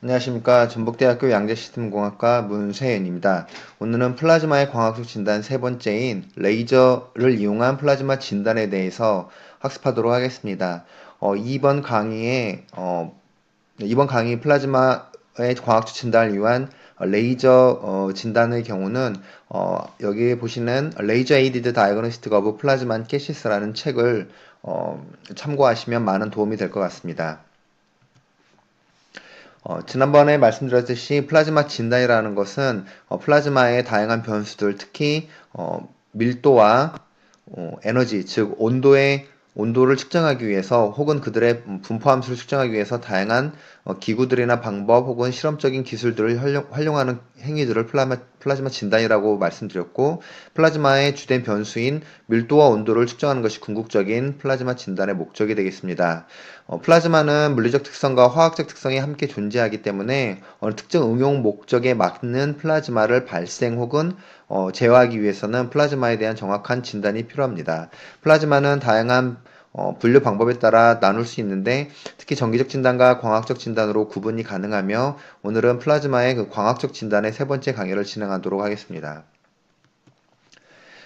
안녕하십니까. 전북대학교 양재시스템공학과 문세현입니다. 오늘은 플라즈마의 광학적 진단 세 번째인 레이저를 이용한 플라즈마 진단에 대해서 학습하도록 하겠습니다. 이번 강의 플라즈마의 광학적 진단을 위한 레이저 진단의 경우는 여기 보시는 레이저 에이디드 다이그노스틱 오브 플라즈마 캐시스라는 책을 참고하시면 많은 도움이 될 것 같습니다. 지난번에 말씀드렸듯이 플라즈마 진단이라는 것은 플라즈마의 다양한 변수들, 특히 밀도와 에너지, 즉 온도를 측정하기 위해서 혹은 그들의 분포 함수를 측정하기 위해서 다양한 기구들이나 방법 혹은 실험적인 기술들을 활용하는 행위들을 플라즈마 진단이라고 말씀드렸고, 플라즈마의 주된 변수인 밀도와 온도를 측정하는 것이 궁극적인 플라즈마 진단의 목적이 되겠습니다. 플라즈마는 물리적 특성과 화학적 특성이 함께 존재하기 때문에 어느 특정 응용 목적에 맞는 플라즈마를 발생 혹은 제어하기 위해서는 플라즈마에 대한 정확한 진단이 필요합니다. 플라즈마는 다양한 분류 방법에 따라 나눌 수 있는데, 특히 정기적 진단과 광학적 진단으로 구분이 가능하며, 오늘은 플라즈마의 그 광학적 진단의 세 번째 강의를 진행하도록 하겠습니다.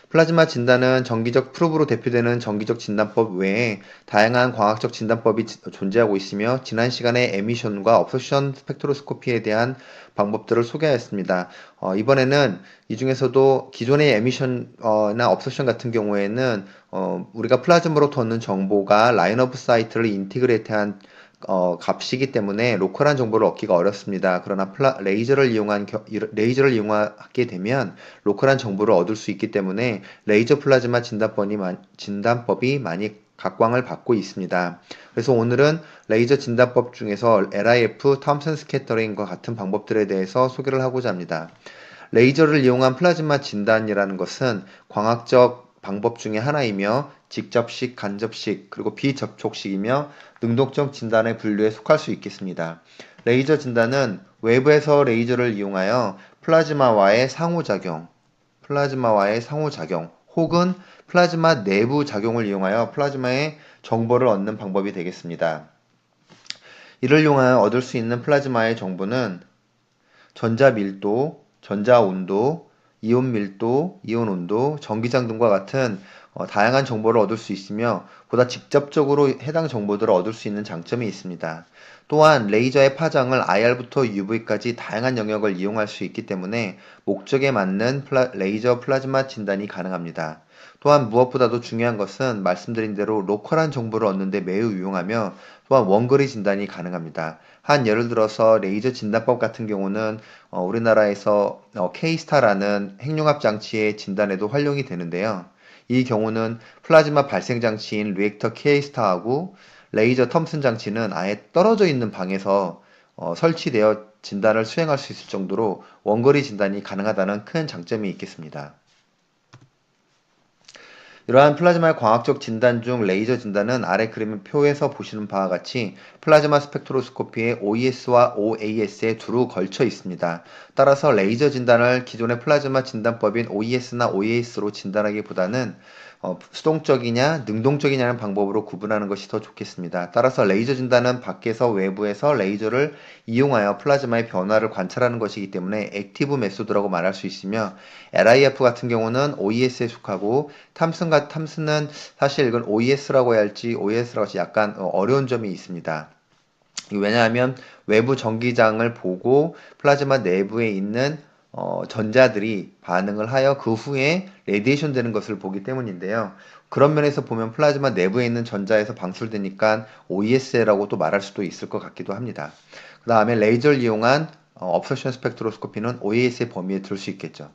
플라즈마 진단은 정기적 프로브로 대표되는 정기적 진단법 외에 다양한 광학적 진단법이 존재하고 있으며, 지난 시간에 에미션과 업소션 스펙트로스코피에 대한 방법들을 소개하였습니다. 이번에는 이 중에서도 기존의 에미션이나 업소션 같은 경우에는 우리가 플라즈마로 얻는 정보가 라인 오브 사이트를 인티그레이트한 값이기 때문에 로컬한 정보를 얻기가 어렵습니다. 그러나 레이저를 이용하게 되면 로컬한 정보를 얻을 수 있기 때문에 레이저 플라즈마 진단법이 많이 각광을 받고 있습니다. 그래서 오늘은 레이저 진단법 중에서 LIF, 톰슨 스캐터링과 같은 방법들에 대해서 소개를 하고자 합니다. 레이저를 이용한 플라즈마 진단이라는 것은 광학적 방법 중에 하나이며, 직접식, 간접식, 그리고 비접촉식이며 능동적 진단의 분류에 속할 수 있겠습니다. 레이저 진단은 외부에서 레이저를 이용하여 플라즈마와의 상호작용 혹은 플라즈마 내부 작용을 이용하여 플라즈마의 정보를 얻는 방법이 되겠습니다. 이를 이용하여 얻을 수 있는 플라즈마의 정보는 전자 밀도, 전자 온도, 이온 밀도, 이온 온도, 전기장 등과 같은 다양한 정보를 얻을 수 있으며, 보다 직접적으로 해당 정보들을 얻을 수 있는 장점이 있습니다. 또한 레이저의 파장을 IR부터 UV까지 다양한 영역을 이용할 수 있기 때문에 목적에 맞는 레이저 플라즈마 진단이 가능합니다. 또한 무엇보다도 중요한 것은 말씀드린 대로 로컬한 정보를 얻는 데 매우 유용하며, 또한 원거리 진단이 가능합니다. 한 예를 들어서 레이저 진단법 같은 경우는 우리나라에서 K스타라는 핵융합 장치의 진단에도 활용이 되는데요. 이 경우는 플라즈마 발생 장치인 리액터 K스타하고 레이저 톰슨 장치는 아예 떨어져 있는 방에서 설치되어 진단을 수행할 수 있을 정도로 원거리 진단이 가능하다는 큰 장점이 있겠습니다. 이러한 플라즈마의 광학적 진단 중 레이저 진단은 아래 그림표에서 보시는 바와 같이 플라즈마 스펙트로스코피의 OES와 OAS에 두루 걸쳐 있습니다. 따라서 레이저 진단을 기존의 플라즈마 진단법인 OES나 OAS로 진단하기보다는 수동적이냐 능동적이냐는 방법으로 구분하는 것이 더 좋겠습니다. 따라서 레이저 진단은 밖에서 외부에서 레이저를 이용하여 플라즈마의 변화를 관찰하는 것이기 때문에 액티브 메소드라고 말할 수 있으며, LIF 같은 경우는 OES에 속하고, 탐슨은 사실 이건 OES라고 해야 할지 OES라고 할지 약간 어려운 점이 있습니다. 왜냐하면 외부 전기장을 보고 플라즈마 내부에 있는 전자들이 반응을 하여 그 후에 레디에이션 되는 것을 보기 때문인데요. 그런 면에서 보면 플라즈마 내부에 있는 전자에서 방출되니까 OES라고 또 말할 수도 있을 것 같기도 합니다. 그 다음에 레이저를 이용한 업서션 스펙트로스코피는 OES의 범위에 들 수 있겠죠.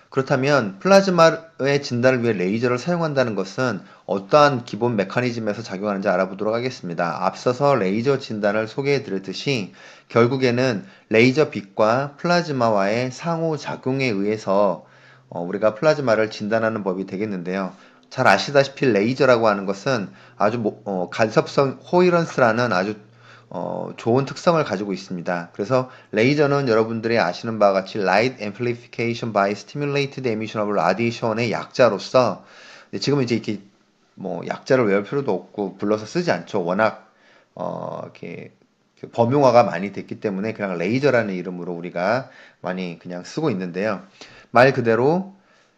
그렇다면 플라즈마의 진단을 위해 레이저를 사용한다는 것은 어떠한 기본 메커니즘에서 작용하는지 알아보도록 하겠습니다. 앞서서 레이저 진단을 소개해 드렸듯이 결국에는 레이저 빛과 플라즈마와의 상호작용에 의해서 우리가 플라즈마를 진단하는 법이 되겠는데요. 잘 아시다시피 레이저라고 하는 것은 아주 간섭성 호이런스라는 아주 좋은 특성을 가지고 있습니다. 그래서 레이저는 여러분들이 아시는 바와 같이 Light Amplification by Stimulated Emission of Radiation의 약자로서, 지금은 이제 이렇게 약자를 외울 필요도 없고 불러서 쓰지 않죠. 워낙 이렇게 그 범용화가 많이 됐기 때문에 그냥 레이저라는 이름으로 우리가 많이 그냥 쓰고 있는데요. 말 그대로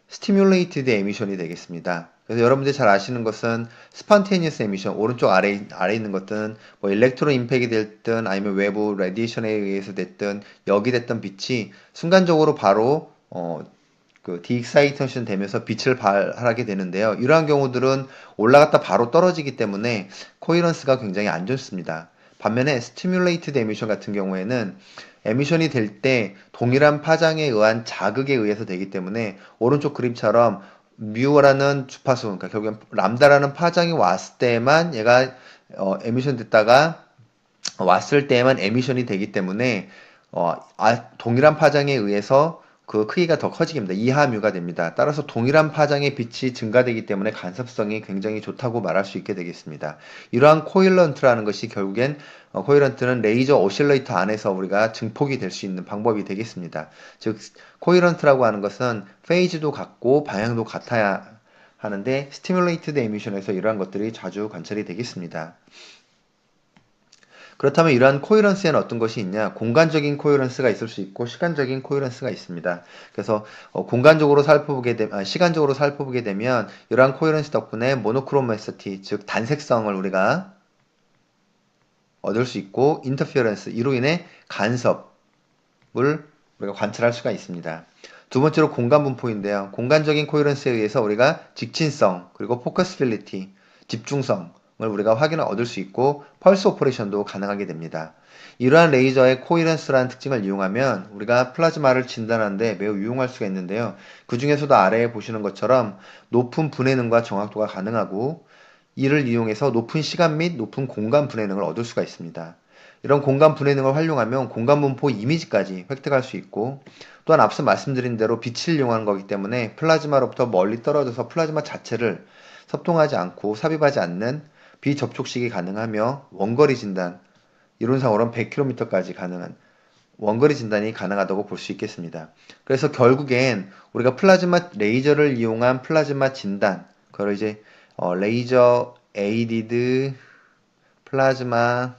스티뮬레이티드 에미션이 되겠습니다. 그래서 여러분들이 잘 아시는 것은 스판테니어스 에미션, 오른쪽 아래 있는 것들은 뭐 일렉트로 임팩이 됐든 아니면 외부 레디에이션에 의해서 됐든 역이 됐던 빛이 순간적으로 바로 그 디익사이테이션 되면서 빛을 발하게 되는데요. 이러한 경우들은 올라갔다 바로 떨어지기 때문에 코이런스가 굉장히 안 좋습니다. 반면에 스티뮬레이티드 에미션 같은 경우에는 에미션이 될 때 동일한 파장에 의한 자극에 의해서 되기 때문에 오른쪽 그림처럼 뮤라는 주파수, 그러니까 결국엔 람다라는 파장이 왔을 때만 얘가 에미션 됐다가 왔을 때에만 에미션이 되기 때문에 동일한 파장에 의해서 그 크기가 더 커지게 됩니다. 이하뮤가 됩니다. 따라서 동일한 파장의 빛이 증가되기 때문에 간섭성이 굉장히 좋다고 말할 수 있게 되겠습니다. 이러한 코일런트라는 것이 결국엔 코일런트는 레이저 오실레이터 안에서 우리가 증폭이 될 수 있는 방법이 되겠습니다. 즉 코일런트라고 하는 것은 페이즈도 같고 방향도 같아야 하는데 스티뮬레이티드 에미션에서 이러한 것들이 자주 관찰이 되겠습니다. 그렇다면 이러한 코헤런스에는 어떤 것이 있냐? 공간적인 코헤런스가 있을 수 있고 시간적인 코헤런스가 있습니다. 그래서 시간적으로 살펴보게 되면 이러한 코헤런스 덕분에 모노크로메시티, 즉 단색성을 우리가 얻을 수 있고 인터피어런스, 이로 인해 간섭을 우리가 관찰할 수가 있습니다. 두 번째로 공간 분포인데요. 공간적인 코헤런스에 의해서 우리가 직진성, 그리고 포커스빌리티, 집중성, 을 우리가 확인을 얻을 수 있고 펄스 오퍼레이션도 가능하게 됩니다. 이러한 레이저의 코이런스라는 특징을 이용하면 우리가 플라즈마를 진단하는데 매우 유용할 수가 있는데요. 그 중에서도 아래에 보시는 것처럼 높은 분해능과 정확도가 가능하고 이를 이용해서 높은 시간 및 높은 공간 분해능을 얻을 수가 있습니다. 이런 공간 분해능을 활용하면 공간 분포 이미지까지 획득할 수 있고 또한 앞서 말씀드린 대로 빛을 이용하는 거기 때문에 플라즈마로부터 멀리 떨어져서 플라즈마 자체를 섭동하지 않고 삽입하지 않는 비접촉식이 가능하며 원거리 진단, 이론상으로는 100km까지 가능한 원거리 진단이 가능하다고 볼 수 있겠습니다. 그래서 결국엔 우리가 플라즈마 레이저를 이용한 플라즈마 진단, 그걸 이제 레이저 에이디드 플라즈마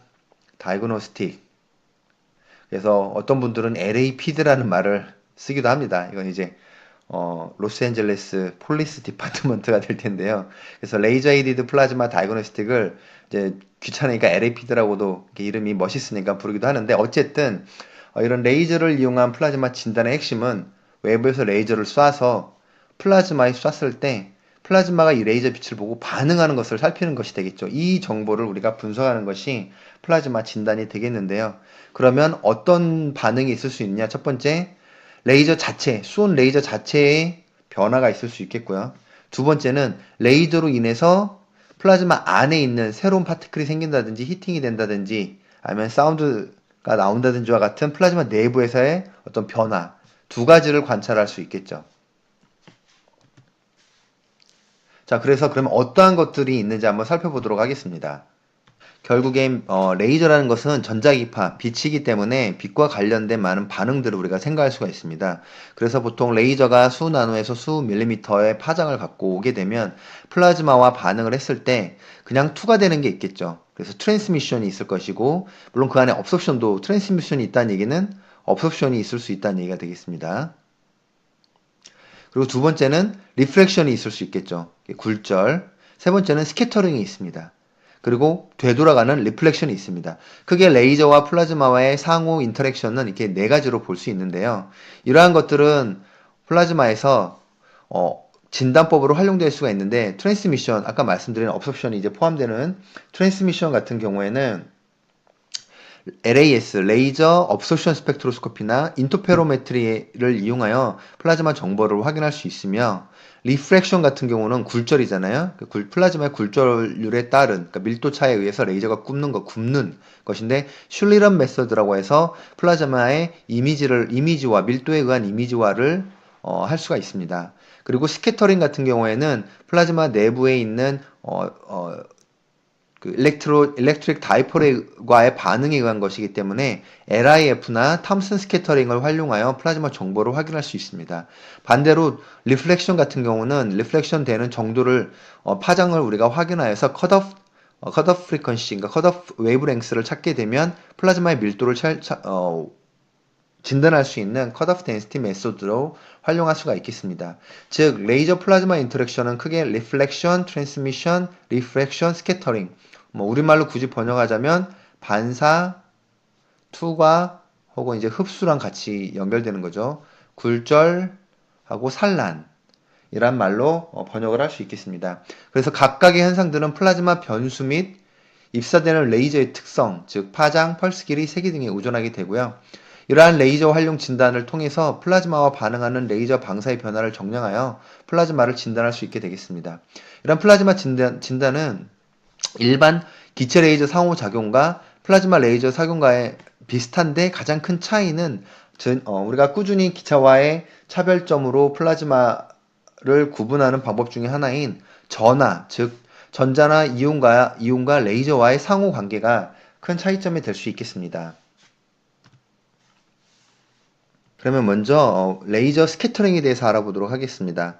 다이그노스틱, 그래서 어떤 분들은 LAPD라는 말을 쓰기도 합니다. 이건 이제 로스앤젤레스 폴리스 디파트먼트가 될 텐데요. 그래서 레이저 에이디드 플라즈마 다이그노스틱을 이제 귀찮으니까 LAPD라고도 이름이 멋있으니까 부르기도 하는데 어쨌든 이런 레이저를 이용한 플라즈마 진단의 핵심은 외부에서 레이저를 쏴서 플라즈마에 쐈을 때 플라즈마가 이 레이저 빛을 보고 반응하는 것을 살피는 것이 되겠죠. 이 정보를 우리가 분석하는 것이 플라즈마 진단이 되겠는데요. 그러면 어떤 반응이 있을 수 있냐? 첫 번째, 레이저 자체, 쏜 레이저 자체에 변화가 있을 수 있겠고요. 두 번째는 레이저로 인해서 플라즈마 안에 있는 새로운 파티클이 생긴다든지 히팅이 된다든지 아니면 사운드가 나온다든지와 같은 플라즈마 내부에서의 어떤 변화, 두 가지를 관찰할 수 있겠죠. 자, 그래서 그러면 어떠한 것들이 있는지 한번 살펴보도록 하겠습니다. 결국엔 레이저라는 것은 전자기파, 빛이기 때문에 빛과 관련된 많은 반응들을 우리가 생각할 수가 있습니다. 그래서 보통 레이저가 수 나노에서 수 밀리미터의 파장을 갖고 오게 되면 플라즈마와 반응을 했을 때 그냥 투과되는 게 있겠죠. 그래서 트랜스미션이 있을 것이고 물론 그 안에 업섭션도 트랜스미션이 있다는 얘기는 업섭션이 있을 수 있다는 얘기가 되겠습니다. 그리고 두 번째는 리프렉션이 있을 수 있겠죠. 굴절. 세 번째는 스캐터링이 있습니다. 그리고 되돌아가는 리플렉션이 있습니다. 크게 레이저와 플라즈마와의 상호 인터랙션은 이렇게 네 가지로 볼 수 있는데요. 이러한 것들은 플라즈마에서 진단법으로 활용될 수가 있는데 트랜스미션, 아까 말씀드린 업섭션이 이제 포함되는 트랜스미션 같은 경우에는 LAS, 레이저 업소션 스펙트로스코피나 인터페로메트리를 이용하여 플라즈마 정보를 확인할 수 있으며 리프렉션 같은 경우는 굴절이잖아요. 플라즈마의 굴절률에 따른 그러니까 밀도 차에 의해서 레이저가 굽는 것인데 슐리런 메서드라고 해서 플라즈마의 이미지와 밀도에 의한 이미지화를 할 수가 있습니다. 그리고 스캐터링 같은 경우에는 플라즈마 내부에 있는 그 일렉트릭 다이폴과의 반응에 의한 것이기 때문에 LIF나 탐슨 스캐터링을 활용하여 플라즈마 정보를 확인할 수 있습니다. 반대로 리플렉션 같은 경우는 리플렉션 되는 정도를 파장을 우리가 확인하여서 컷오프 컷오프 프리퀀시, 그러니까 컷오프 웨이브랭스를 찾게 되면 플라즈마의 밀도를 진단할 수 있는 컷오프 덴시티 메소드로 활용할 수가 있겠습니다. 즉 레이저 플라즈마 인터랙션은 크게 리플렉션, 트랜스미션, 리프렉션, 스캐터링, 뭐 우리말로 굳이 번역하자면 반사, 투과 혹은 이제 흡수랑 같이 연결되는 거죠. 굴절하고 산란 이란 말로 번역을 할 수 있겠습니다. 그래서 각각의 현상들은 플라즈마 변수 및 입사되는 레이저의 특성, 즉 파장, 펄스 길이, 세기 등에 의존하게 되고요. 이러한 레이저 활용 진단을 통해서 플라즈마와 반응하는 레이저 방사의 변화를 정량하여 플라즈마를 진단할 수 있게 되겠습니다. 이런 플라즈마 진단은 일반 기체 레이저 상호작용과 플라즈마 레이저 작용과의 비슷한데 가장 큰 차이는 우리가 꾸준히 기차와의 차별점으로 플라즈마를 구분하는 방법 중에 하나인 전하, 즉 전자나 이온과 레이저와의 상호 관계가 큰 차이점이 될 수 있겠습니다. 그러면 먼저 레이저 스캐터링에 대해서 알아보도록 하겠습니다.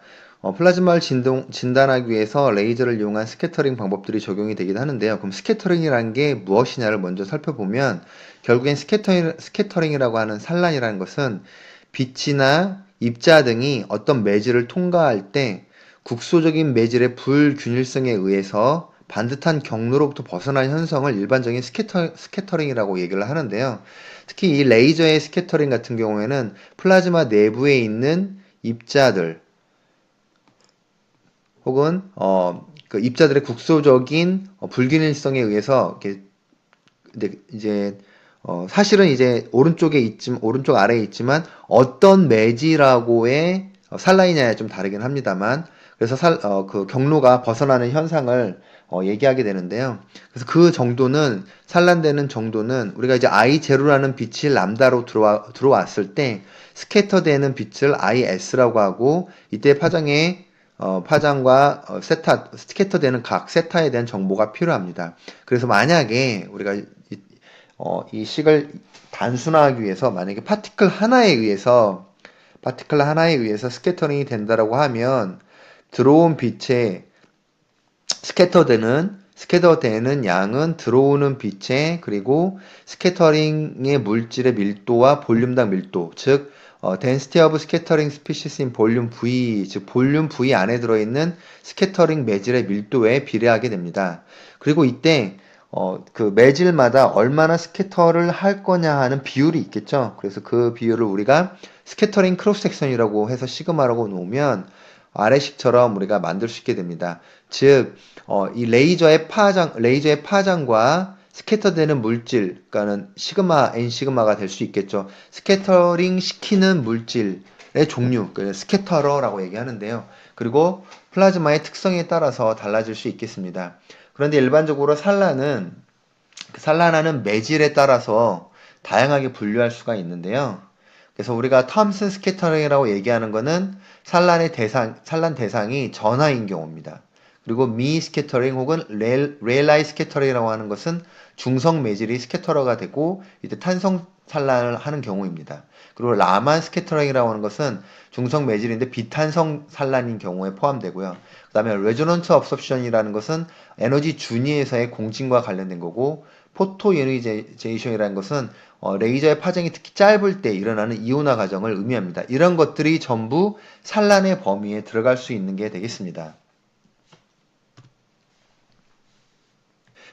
플라즈마를 진단하기 위해서 레이저를 이용한 스캐터링 방법들이 적용이 되긴 하는데요. 그럼 스캐터링이라는 게 무엇이냐를 먼저 살펴보면 결국엔 스캐터링이라고 하는 산란이라는 것은 빛이나 입자 등이 어떤 매질을 통과할 때 국소적인 매질의 불균일성에 의해서 반듯한 경로로부터 벗어난 현상을 일반적인 스캐터링이라고 얘기를 하는데요. 특히 이 레이저의 스캐터링 같은 경우에는 플라즈마 내부에 있는 입자들 혹은 그 입자들의 국소적인 불균일성에 의해서 이제 사실은 이제 오른쪽 아래에 있지만 어떤 매질하고의 산라이냐에 좀 다르긴 합니다만 그래서 그 경로가 벗어나는 현상을 얘기하게 되는데요. 그래서 그 정도는 산란되는 정도는 우리가 이제 I0라는 빛이 람다로 들어왔을 때 스캐터되는 빛을 IS라고 하고 이때 파장과 스캐터되는 각 세타에 대한 정보가 필요합니다. 그래서 만약에 우리가 이 식을 단순화하기 위해서 만약에 파티클 하나에 의해서 스캐터링이 된다라고 하면 들어온 빛에 스캐터되는 양은 들어오는 빛에 그리고 스캐터링의 물질의 밀도와 볼륨당 밀도, 즉 density of scattering species in volume V, 즉 볼륨 V 안에 들어있는 스캐터링 매질의 밀도에 비례하게 됩니다. 그리고 이때 그 매질마다 얼마나 스캐터를 할 거냐 하는 비율이 있겠죠. 그래서 그 비율을 우리가 스캐터링 크로스 섹션이라고 해서 시그마라고 놓으면 아래식처럼 우리가 만들 수 있게 됩니다. 즉, 이 레이저의 파장과 스캐터되는 물질, 그러니까는 시그마, n 시그마가 될 수 있겠죠. 스캐터링 시키는 물질의 종류, 스캐터러라고 얘기하는데요. 그리고 플라즈마의 특성에 따라서 달라질 수 있겠습니다. 그런데 일반적으로 산란하는 매질에 따라서 다양하게 분류할 수가 있는데요. 그래서 우리가 톰슨 스캐터링이라고 얘기하는 것은 산란 대상이 전하인 경우입니다. 그리고 미 스캐터링 혹은 레일라이 스캐터링이라고 하는 것은 중성 매질이 스캐터러가 되고 이때 탄성 산란을 하는 경우입니다. 그리고 라만 스캐터링이라고 하는 것은 중성 매질인데 비탄성 산란인 경우에 포함되고요. 그 다음에 레조넌트 업섭션이라는 것은 에너지 준위에서의 공진과 관련된 거고 포토 이오니제이션이라는 것은 레이저의 파장이 특히 짧을 때 일어나는 이온화 과정을 의미합니다. 이런 것들이 전부 산란의 범위에 들어갈 수 있는 게 되겠습니다.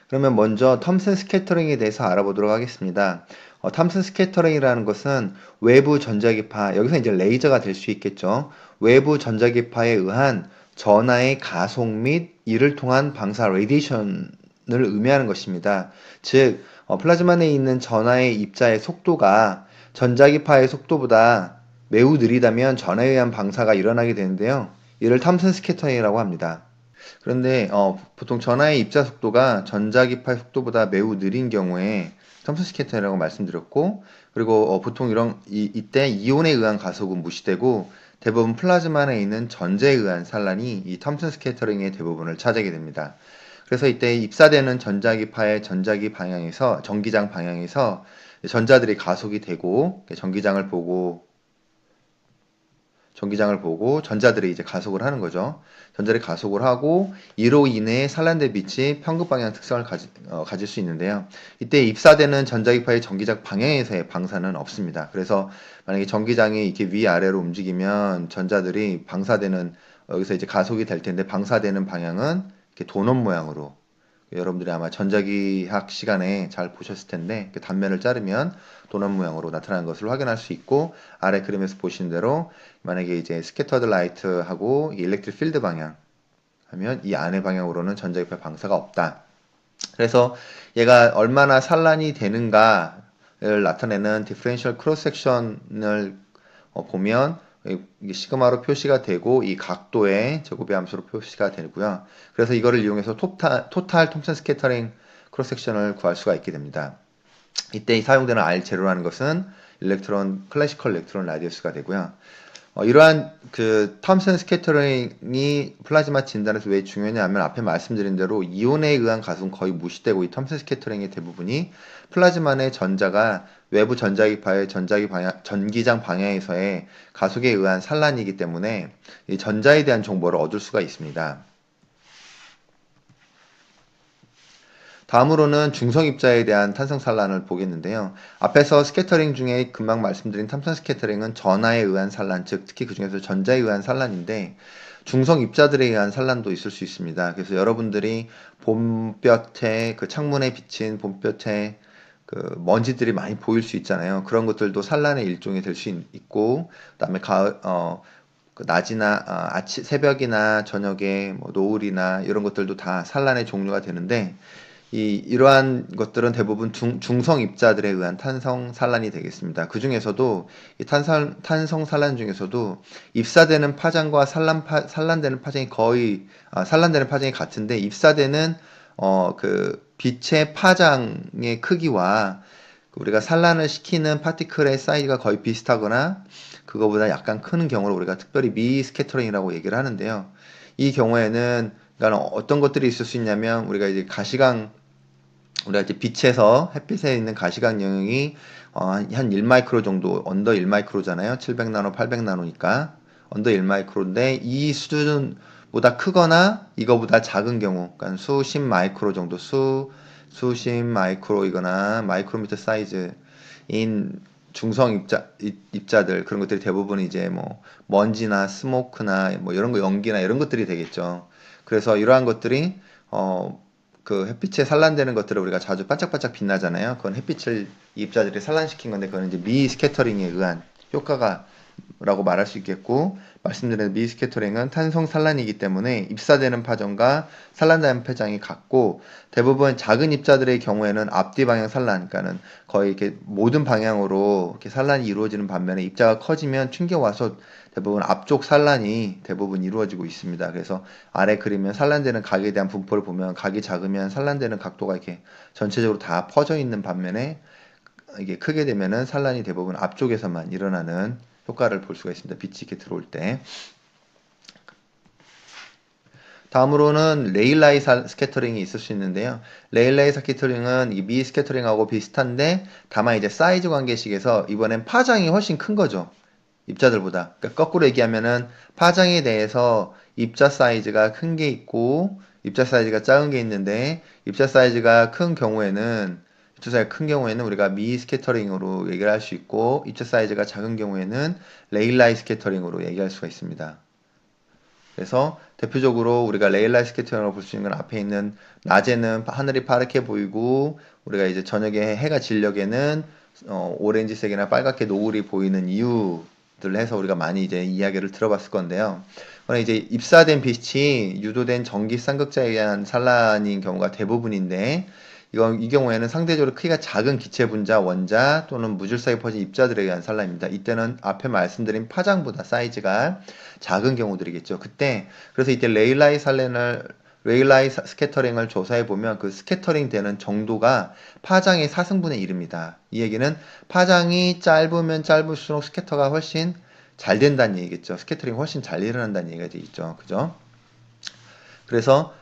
그러면 먼저 톰슨 스캐터링에 대해서 알아보도록 하겠습니다. 톰슨 스캐터링이라는 것은 외부 전자기파, 여기서 이제 레이저가 될 수 있겠죠. 외부 전자기파에 의한 전하의 가속 및 이를 통한 방사 레디에이션을 의미하는 것입니다. 즉, 플라즈마 내에 있는 전하의 입자의 속도가 전자기파의 속도보다 매우 느리다면 전하에 의한 방사가 일어나게 되는데요. 이를 톰슨 스캐터링이라고 합니다. 그런데 보통 전하의 입자 속도가 전자기파의 속도보다 매우 느린 경우에 톰슨 스캐터링이라고 말씀드렸고, 그리고 보통 이때 이온에 의한 가속은 무시되고 대부분 플라즈마 내에 있는 전자에 의한 산란이 이 톰슨 스캐터링의 대부분을 차지하게 됩니다. 그래서 이때 입사되는 전자기파의 전기장 방향에서 전자들이 가속이 되고 전기장을 보고 전기장을 보고 전자들이 이제 가속을 하는 거죠. 전자들이 가속을 하고 이로 인해 산란된 빛이 편급 방향 특성을 가질 수 있는데요. 이때 입사되는 전자기파의 전기장 방향에서의 방사는 없습니다. 그래서 만약에 전기장이 이렇게 위아래로 움직이면 전자들이 방사되는 여기서 이제 가속이 될 텐데 방사되는 방향은 이렇게 도넛 모양으로 여러분들이 아마 전자기학 시간에 잘 보셨을 텐데 그 단면을 자르면 도넛 모양으로 나타나는 것을 확인할 수 있고 아래 그림에서 보시는 대로 만약에 이제 스캐터드 라이트하고 일렉트릭 필드 방향 하면 이 안의 방향으로는 전자기파 방사가 없다. 그래서 얘가 얼마나 산란이 되는가를 나타내는 디퍼런셜 크로스 섹션을 보면 이게 시그마로 표시가 되고 이 각도의 제곱의 함수로 표시가 되고요. 그래서 이거를 이용해서 토탈 톰슨 스캐터링 크로스 섹션을 구할 수가 있게 됩니다. 이때 사용되는 R0라는 것은 클래시컬 일렉트론 라디우스가 되고요. 이러한 그 톰슨 스캐터링이 플라즈마 진단에서 왜 중요하냐면 앞에 말씀드린 대로 이온에 의한 가속은 거의 무시되고 이 톰슨 스캐터링의 대부분이 플라즈마 내 전자가 외부 전자기파의 전기장 방향에서의 가속에 의한 산란이기 때문에 이 전자에 대한 정보를 얻을 수가 있습니다. 다음으로는 중성 입자에 대한 탄성 산란을 보겠는데요. 앞에서 스캐터링 중에 금방 말씀드린 탐선 스캐터링은 전하에 의한 산란, 즉 특히 그 중에서 전자에 의한 산란인데 중성 입자들에 의한 산란도 있을 수 있습니다. 그래서 여러분들이 봄볕에 그 창문에 비친 봄볕에 그 먼지들이 많이 보일 수 있잖아요. 그런 것들도 산란의 일종이 될 수 있고, 그다음에 가을 그 낮이나 새벽이나 저녁에 뭐 노을이나 이런 것들도 다 산란의 종류가 되는데 이러한 것들은 대부분 중성 입자들에 의한 탄성 산란이 되겠습니다. 그 중에서도 이 탄성 산란 중에서도 입사되는 파장과 산란되는 파장이 산란되는 파장이 같은데 입사되는 그 빛의 파장의 크기와 우리가 산란을 시키는 파티클의 사이즈가 거의 비슷하거나 그거보다 약간 큰 경우를 우리가 특별히 미 스캐터링이라고 얘기를 하는데요. 이 경우에는 그러니까 어떤 것들이 있을 수 있냐면 우리가 이제 빛에서 햇빛에 있는 가시광 영역이 한 1마이크로 정도, 언더 1마이크로잖아요. 700나노, 800나노니까 언더 1마이크로인데 이 수준보다 크거나 이거보다 작은 경우, 그러니까 수십 마이크로 정도, 수십 마이크로이거나 마이크로미터 사이즈인 중성 입자들 그런 것들이 대부분 이제 뭐 먼지나 스모크나 뭐 이런 거 연기나 이런 것들이 되겠죠. 그래서 이러한 것들이 그 햇빛에 산란되는 것들을 우리가 자주 반짝반짝 빛나잖아요. 그건 햇빛을 이 입자들이 산란시킨 건데 그건 이제 미 스캐터링에 의한 효과가 라고 말할 수 있겠고 말씀드린 미 스캐터링은 탄성 산란이기 때문에 입사되는 파장과 산란되는 파장이 같고 대부분 작은 입자들의 경우에는 앞뒤 방향 산란, 그러니까는 거의 이렇게 모든 방향으로 이렇게 산란이 이루어지는 반면에 입자가 커지면 튕겨와서 대부분 앞쪽 산란이 대부분 이루어지고 있습니다. 그래서 아래 그리면 산란되는 각에 대한 분포를 보면 각이 작으면 산란되는 각도가 이렇게 전체적으로 다 퍼져 있는 반면에 이게 크게 되면은 산란이 대부분 앞쪽에서만 일어나는 효과를 볼 수가 있습니다. 빛이 이렇게 들어올 때. 다음으로는 레일라이 스캐터링이 있을 수 있는데요. 레일라이 스캐터링은 이 미 스캐터링하고 비슷한데 다만 이제 사이즈 관계식에서 이번엔 파장이 훨씬 큰 거죠. 입자들보다. 그러니까 거꾸로 얘기하면은 파장에 대해서 입자 사이즈가 큰 게 있고 입자 사이즈가 작은 게 있는데 입자 사이즈가 큰 경우에는 우리가 미 스캐터링으로 얘기를 할 수 있고 입자 사이즈가 작은 경우에는 레일라이 스캐터링으로 얘기할 수가 있습니다. 그래서 대표적으로 우리가 레일라이 스캐터링으로 볼 수 있는 건 앞에 있는 낮에는 하늘이 파랗게 보이고 우리가 이제 저녁에 해가 질녘에는 오렌지색이나 빨갛게 노을이 보이는 이유들을 해서 우리가 많이 이제 이야기를 들어봤을 건데요. 그러나 이제 입사된 빛이 유도된 전기 쌍극자에 의한 산란인 경우가 대부분인데 이 경우에는 상대적으로 크기가 작은 기체 분자, 원자 또는 무질서하게 퍼진 입자들에 의한 산란입니다. 이때는 앞에 말씀드린 파장보다 사이즈가 작은 경우들이겠죠. 그래서 이때 레일라이 스캐터링을 조사해 보면 그 스캐터링 되는 정도가 파장의 4승분의 1입니다. 이 얘기는 파장이 짧으면 짧을수록 스캐터가 훨씬 잘 된다는 얘기겠죠. 스캐터링이 훨씬 잘 일어난다는 얘기가 되겠죠. 그죠? 그래서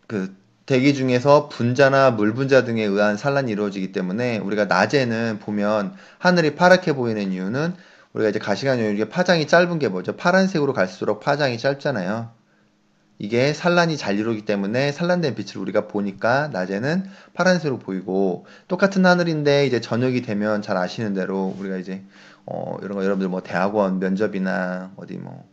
그 대기 중에서 분자나 물 분자 등에 의한 산란이 이루어지기 때문에 우리가 낮에는 보면 하늘이 파랗게 보이는 이유는 우리가 이제 가시관 요인이 파장이 짧은 게 뭐죠? 파란색으로 갈수록 파장이 짧잖아요. 이게 산란이 잘 이루어지기 때문에 산란된 빛을 우리가 보니까 낮에는 파란색으로 보이고, 똑같은 하늘인데 이제 저녁이 되면 잘 아시는 대로 우리가 이제 이런 거 여러분들 뭐 대학원 면접이나 어디 뭐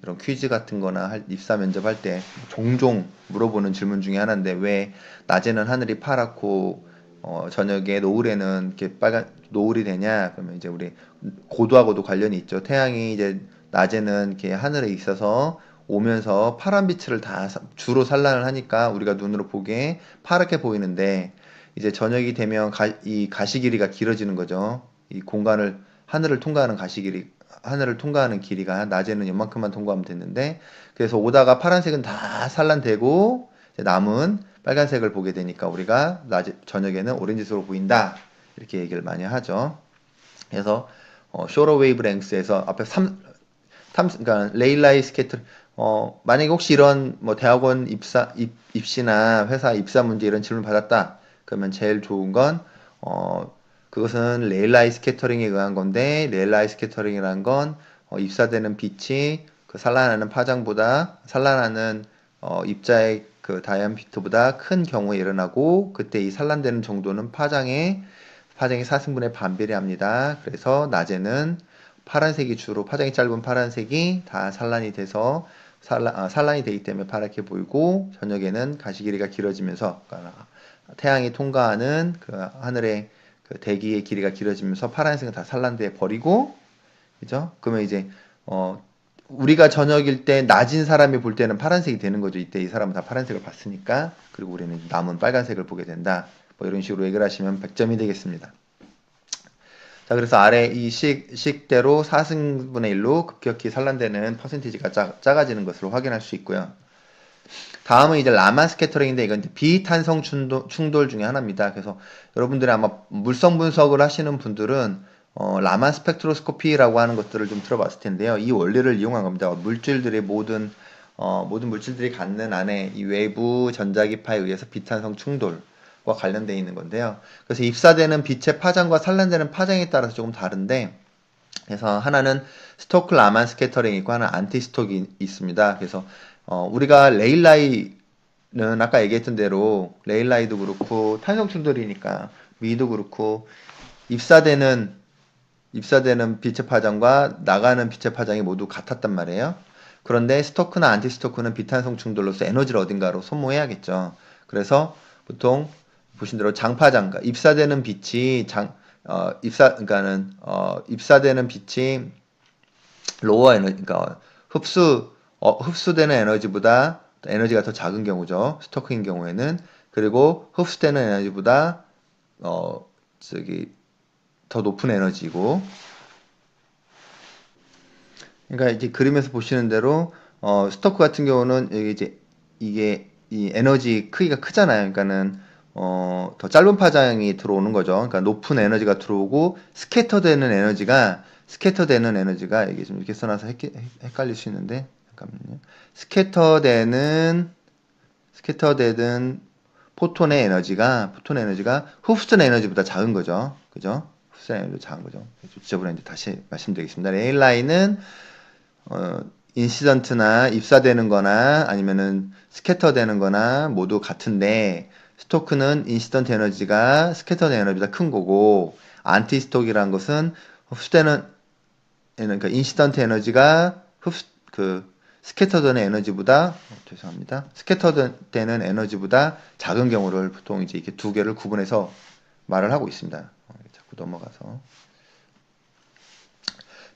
이런 퀴즈 같은 거나 입사 면접할 때 종종 물어보는 질문 중에 하나인데, 왜 낮에는 하늘이 파랗고 저녁에 노을에는 이렇게 빨간 노을이 되냐? 그러면 이제 우리 고도하고도 관련이 있죠. 태양이 이제 낮에는 이렇게 하늘에 있어서 오면서 파란 빛을 다 주로 산란을 하니까 우리가 눈으로 보기에 파랗게 보이는데, 이제 저녁이 되면 이 가시 길이가 길어지는 거죠. 이 공간을 하늘을 통과하는 길이가 낮에는 이만큼만 통과하면 됐는데, 그래서 오다가 파란색은 다 산란되고 이제 남은 빨간색을 보게 되니까 우리가 저녁에는 오렌지색으로 보인다, 이렇게 얘기를 많이 하죠. 그래서 쇼러 웨이브 랭스에서 앞에 그러니까 레일라이 스케이터, 만약에 혹시 이런 뭐 대학원 입시나 회사 입사 문제 이런 질문 받았다, 그러면 제일 좋은 건 그것은 레일라이 스캐터링에 의한 건데, 레일라이 스캐터링이란 건 입사되는 빛이 그 산란하는 입자의 그 다이아미터보다 큰 경우에 일어나고, 그때 이 산란되는 정도는 파장의 4승분의 반비례합니다. 그래서 낮에는 파란색이 주로, 파장이 짧은 파란색이 다 산란이 돼서 산란이 되기 때문에 파랗게 보이고, 저녁에는 가시 길이가 길어지면서, 그러니까 태양이 통과하는 그 하늘의 그 대기의 길이가 길어지면서 파란색은 다 산란돼 버리고, 그죠? 그러면 이제 우리가 저녁일 때 낮인 사람이 볼 때는 파란색이 되는 거죠. 이때 이 사람은 다 파란색을 봤으니까. 그리고 우리는 남은 빨간색을 보게 된다. 뭐 이런 식으로 얘기를 하시면 100점이 되겠습니다. 자, 그래서 아래 이 식대로 4승분의 1로 급격히 산란되는 퍼센티지가 작아지는 것으로 확인할 수 있고요. 다음은 이제 라만 스캐터링인데, 이건 비탄성 충돌 중에 하나입니다. 그래서 여러분들이 아마 물성 분석을 하시는 분들은 라만 스펙트로스코피라고 하는 것들을 좀 들어봤을 텐데요. 이 원리를 이용한 겁니다. 모든 물질들이 갖는 안에 이 외부 전자기파에 의해서 비탄성 충돌과 관련되어 있는 건데요. 그래서 입사되는 빛의 파장과 산란되는 파장에 따라서 조금 다른데, 그래서 하나는 스토크 라만 스캐터링이 있고 하나는 안티 스톡이 있습니다. 그래서 우리가 레일라이는 아까 얘기했던 대로 레일라이도 그렇고 탄성 충돌이니까 미도 그렇고 입사되는 빛의 파장과 나가는 빛의 파장이 모두 같았단 말이에요. 그런데 스토크나 안티스토크는 비탄성 충돌로서 에너지를 어딘가로 소모해야겠죠. 그래서 보통 보신 대로 장파장, 그러니까 입사되는 빛이 입사되는 빛이 로어 에너지, 그러니까 흡수되는 에너지보다 에너지가 더 작은 경우죠. 스토크인 경우에는. 그리고 흡수되는 에너지보다 더 높은 에너지고. 그러니까 이제 그림에서 보시는 대로 스토크 같은 경우는 이게 이 에너지 크기가 크잖아요. 그러니까는 더 짧은 파장이 들어오는 거죠. 그러니까 높은 에너지가 들어오고 스캐터되는 에너지가 이게 좀 이렇게 써놔서 헷갈릴 수 있는데, 잠깐만요. 스캐터되는 포톤의 에너지가 흡수된 에너지보다 작은 거죠. 그죠? 흡수된 에너지보다 작은 거죠. 지저분한데 다시 말씀드리겠습니다. 레일라인은 인시던트나 입사되는 거나 아니면은 스캐터되는 거나 모두 같은데, 스토크는 인시던트 에너지가 스캐터된 에너지보다 큰 거고, 안티스톡이라는 것은 그러니까 인시던트 에너지가 스캐터되는 에너지보다 스캐터되는 에너지보다 작은 경우를 보통 이제 이렇게 두 개를 구분해서 말을 하고 있습니다. 자꾸 넘어가서.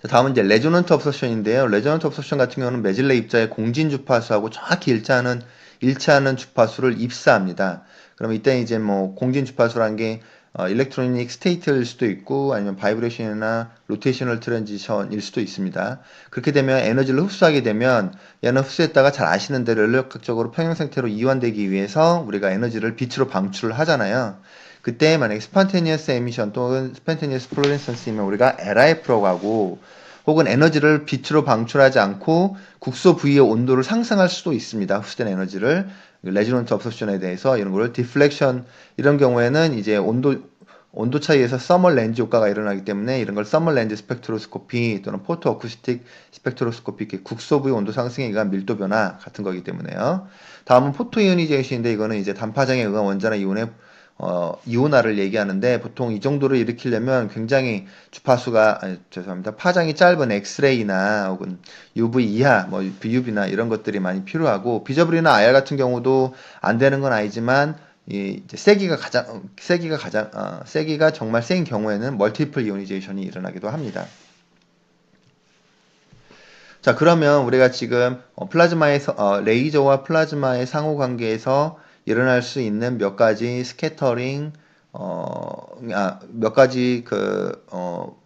자, 다음은 이제 레조넌트 업서션인데요. 레조넌트 업서션 같은 경우는 매질레 입자의 공진 주파수하고 정확히 일치하는 주파수를 입사합니다. 그러면 이때 이제 뭐 공진 주파수라는 게 일렉트로닉 스테이트일 수도 있고 아니면 바이브레이션이나 로테이셔널 트랜지션일 수도 있습니다. 그렇게 되면 에너지를 흡수하게 되면, 얘는 흡수했다가 잘 아시는 대로 연력학적으로 평형 상태로 이완되기 위해서 우리가 에너지를 빛으로 방출을 하잖아요. 그때 만약에 스판테니어스 에미션 또는 스판테니어스 플로레센스이면 우리가 LIF라고 하고, 혹은 에너지를 빛으로 방출하지 않고 국소 부위의 온도를 상승할 수도 있습니다. 흡수된 에너지를. 레지넌트 업소션에 대해서 이런 거를 디플렉션, 이런 경우에는 이제 온도 차이에서 서멀 렌즈 효과가 일어나기 때문에 이런 걸 서멀 렌즈 스펙트로스코피 또는 포토 어쿠스틱 스펙트로스코피, 이렇게 국소부의 온도 상승에 의한 밀도 변화 같은 거기 때문에요. 다음은 포토 이오니제이션인데 이거는 이제 단파장에 의한 원자나 이온의 이온화를 얘기하는데, 보통 이 정도를 일으키려면 굉장히 주파수가, 죄송합니다, 파장이 짧은 엑스레이나 혹은 UV 이하, 뭐 BUV나 이런 것들이 많이 필요하고, 비저블이나 IR 같은 경우도 안 되는 건 아니지만, 이 이제 세기가 정말 센 경우에는 멀티플 이오니제이션이 일어나기도 합니다. 자, 그러면 우리가 지금 플라즈마에서 레이저와 플라즈마의 상호 관계에서 일어날 수 있는 몇 가지 스캐터링, 몇 가지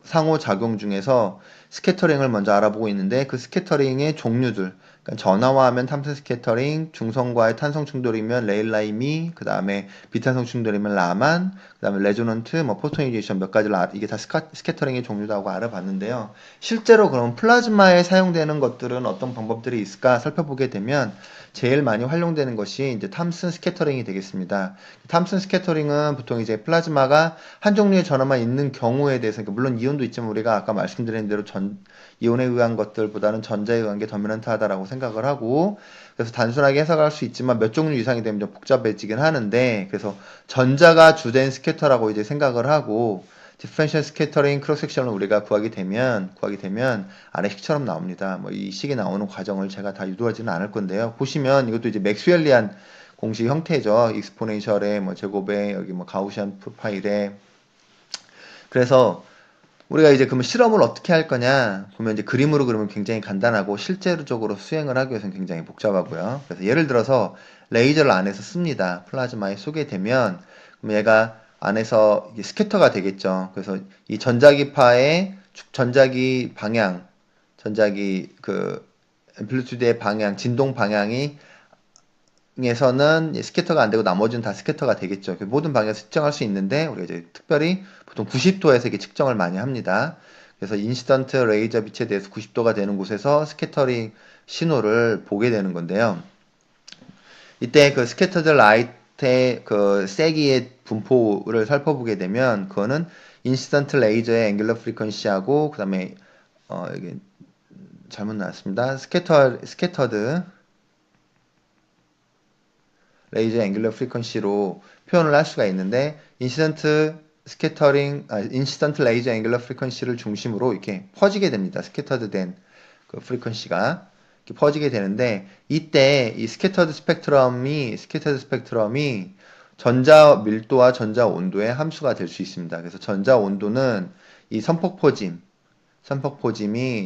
상호 작용 중에서 스캐터링을 먼저 알아보고 있는데, 그 스캐터링의 종류들, 그러니까 전하화하면 탐스 스캐터링, 중성과의 탄성 충돌이면 레일라이미, 그 다음에 비탄성 충돌이면 라만, 그 다음에 레조넌트, 뭐 포토이제이션 몇 가지를 이게 다 스캐터링의 종류라고 알아봤는데요. 실제로 그럼 플라즈마에 사용되는 것들은 어떤 방법들이 있을까 살펴보게 되면, 제일 많이 활용되는 것이 이제 탐슨 스캐터링이 되겠습니다. 탐슨 스캐터링은 보통 이제 플라즈마가 한 종류의 전하만 있는 경우에 대해서, 그러니까 물론 이온도 있지만 우리가 아까 말씀드린 대로 이온에 의한 것들보다는 전자에 의한 게 더미넌트하다라고 생각을 하고, 그래서 단순하게 해석할 수 있지만 몇 종류 이상이 되면 좀 복잡해지긴 하는데, 그래서 전자가 주된 스캐터라고 이제 생각을 하고, 디퍼런셜 스캐터링 크로스 섹션을 우리가 구하게 되면 아래 식처럼 나옵니다. 뭐 이 식이 나오는 과정을 제가 다 유도하지는 않을 건데요. 보시면 이것도 이제 맥스웰리안 공식 형태죠. 익스포넨셜의 뭐 제곱에 여기 뭐 가우시안 프로파일에. 그래서 우리가 이제 그러면 실험을 어떻게 할 거냐? 그러면 이제 그림으로 그리면 굉장히 간단하고 실제적으로 수행을 하기 위해서는 굉장히 복잡하고요. 그래서 예를 들어서 레이저를 안에서 씁니다. 플라즈마에 쏘게 되면 그럼 얘가 안에서 스캐터가 되겠죠. 그래서 이 전자기파의 전자기 방향, 전자기 앰플리튜드의 방향, 진동 방향이 에서는 스캐터가 안 되고 나머지는 다 스캐터가 되겠죠. 모든 방향에서 측정할 수 있는데 우리가 이제 특별히 보통 90도에서 이게 측정을 많이 합니다. 그래서 인시던트 레이저 빛에 대해서 90도가 되는 곳에서 스캐터링 신호를 보게 되는 건데요. 이때 그 스캐터드 라이트의 그 세기의 분포를 살펴보게 되면 그거는 인시던트 레이저의 앵귤러 프리퀀시하고 그 다음에 여기 잘못 나왔습니다. 스캐터드 레이저 앵귤러 프리퀀시로 표현을 할 수가 있는데, 인시던트 레이저 앵귤러 프리퀀시를 중심으로 이렇게 퍼지게 됩니다. 스캐터드 된 그 프리퀀시가 이렇게 퍼지게 되는데, 이때 이 스캐터드 스펙트럼이 전자 밀도와 전자 온도의 함수가 될 수 있습니다. 그래서 전자 온도는 이 선폭포짐이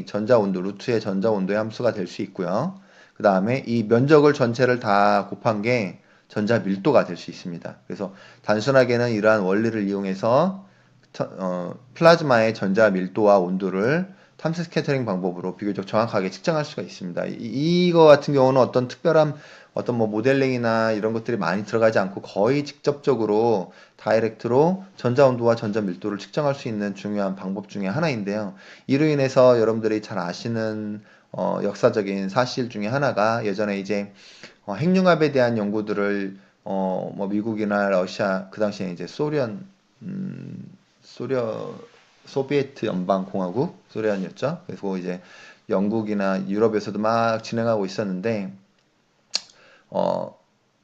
전자 온도, 루트의 전자 온도의 함수가 될 수 있고요. 그 다음에 이 면적을 전체를 다 곱한 게 전자 밀도가 될 수 있습니다. 그래서 단순하게는 이러한 원리를 이용해서 플라즈마의 전자 밀도와 온도를 탐스 스캐터링 방법으로 비교적 정확하게 측정할 수가 있습니다. 이거 같은 경우는 어떤 특별한 뭐 모델링이나 이런 것들이 많이 들어가지 않고 거의 직접적으로 다이렉트로 전자 온도와 전자 밀도를 측정할 수 있는 중요한 방법 중에 하나인데요. 이로 인해서 여러분들이 잘 아시는 역사적인 사실 중에 하나가, 예전에 이제 핵융합에 대한 연구들을 뭐 미국이나 러시아, 그 당시에 이제 소비에트 연방공화국 소련이었죠. 그래서 이제 영국이나 유럽에서도 막 진행하고 있었는데,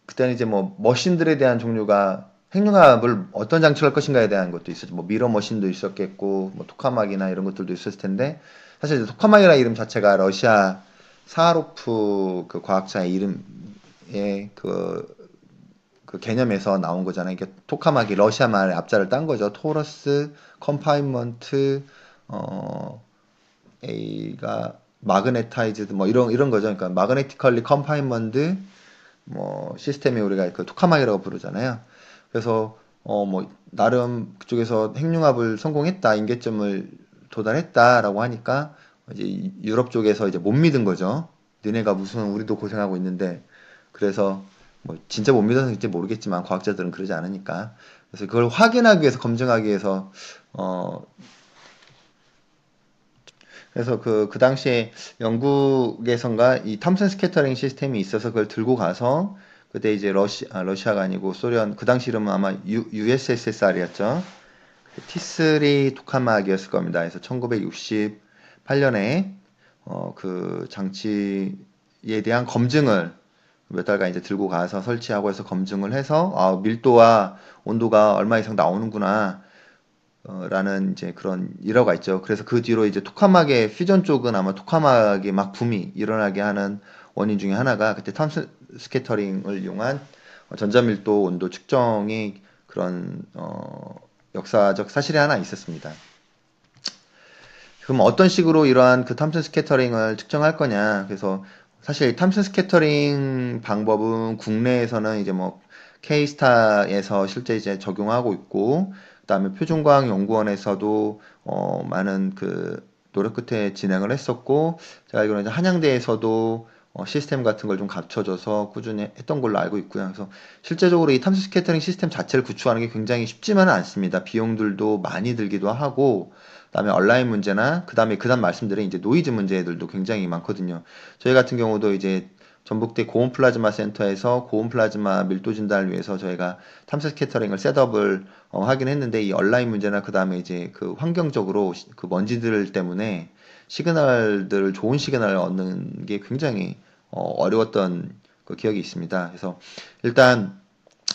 그때는 이제 뭐 머신들에 대한 종류가, 핵융합을 어떤 장치를 할 것인가에 대한 것도 있었죠. 뭐 미러 머신도 있었겠고, 뭐 토카막이나 이런 것들도 있었을 텐데, 사실 토카막이라는 이름 자체가 러시아 사하로프 그 과학자의 이름의 그 개념에서 나온 거잖아요. 이게 토카막이 러시아 말의 앞자를 딴 거죠. 토러스, 컴파인먼트, A가 마그네타이즈드 뭐 이런 거죠. 그러니까 마그네티컬리 컴파인먼트 뭐 시스템이 우리가 그 토카막이라고 부르잖아요. 그래서 뭐 나름 그쪽에서 핵융합을 성공했다, 인계점을 도달했다라고 하니까 이제 유럽 쪽에서 이제 못 믿은 거죠. 너네가 무슨, 우리도 고생하고 있는데. 그래서 뭐 진짜 못 믿어서인지 모르겠지만 과학자들은 그러지 않으니까. 그래서 그걸 확인하기 위해서, 검증하기 위해서 그래서 그 당시에 영국에선가 이 탐슨 스캐터링 시스템이 있어서 그걸 들고 가서, 그때 이제 러시아가 아니고 소련, 그 당시 이름은 아마 USSR이었죠. T3 토카막이었을 겁니다. 그래서 1968년에 그 장치에 대한 검증을 몇 달간 이제 들고 가서 설치하고 해서 검증을 해서 밀도와 온도가 얼마 이상 나오는구나 라는 이제 그런 일화가 있죠. 그래서 그 뒤로 이제 토카막의 퓨전 쪽은 아마 토카막의 막 붐이 일어나게 하는 원인 중에 하나가 그때 탐슨 스캐터링을 이용한 전자밀도 온도 측정이 그런 역사적 사실이 하나 있었습니다. 그럼 어떤 식으로 이러한 그 탐슨 스캐터링을 측정할 거냐? 그래서 사실 탐슨 스캐터링 방법은 국내에서는 이제 뭐 K스타에서 실제 이제 적용하고 있고, 그다음에 표준과학연구원에서도 많은 그 노력 끝에 진행을 했었고, 제가 알기로는 이제 한양대에서도 시스템 같은 걸 좀 갖춰줘서 꾸준히 했던 걸로 알고 있고요. 그래서 실제적으로 이 탐수 스캐터링 시스템 자체를 구축하는 게 굉장히 쉽지만은 않습니다. 비용들도 많이 들기도 하고, 그다음에 온라인 문제나 그다음 말씀드린 이제 노이즈 문제들도 굉장히 많거든요. 저희 같은 경우도 이제 전북대 고온 플라즈마 센터에서 고온 플라즈마 밀도 진단을 위해서 저희가 탐색 스캐터링을 셋업을 하긴 했는데 이 온라인 문제나 그다음에 이제 그 환경적으로 그 먼지들 때문에 시그널들을 좋은 시그널을 얻는 게 굉장히 어려웠던 그 기억이 있습니다. 그래서 일단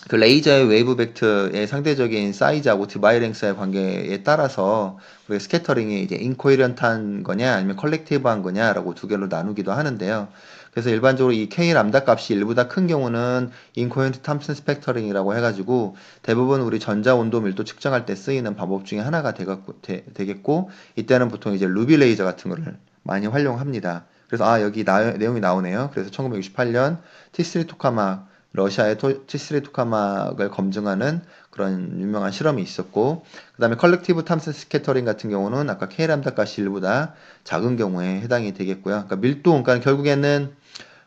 그 레이저의 웨이브 벡터의 상대적인 사이즈하고 디바이랭스의 관계에 따라서 우리가 스캐터링이 이제 인코헤런트한 거냐 아니면 컬렉티브한 거냐라고 두 개로 나누기도 하는데요. 그래서 일반적으로 이 K 람다 값이 1보다 큰 경우는 인코헤런트 탐슨 스펙터링이라고 해가지고 대부분 우리 전자 온도 밀도 측정할 때 쓰이는 방법 중에 하나가 되겠고 이때는 보통 이제 루비 레이저 같은 거를 많이 활용합니다. 그래서 여기 내용이 나오네요. 그래서 1968년 T3 토카막 러시아의 T3 토카막을 검증하는 그런 유명한 실험이 있었고 그 다음에 컬렉티브 탐슨 스캐터링 같은 경우는 아까 K람다 값이 1보다 작은 경우에 해당이 되겠고요. 그러니까 밀도, 그러니까 결국에는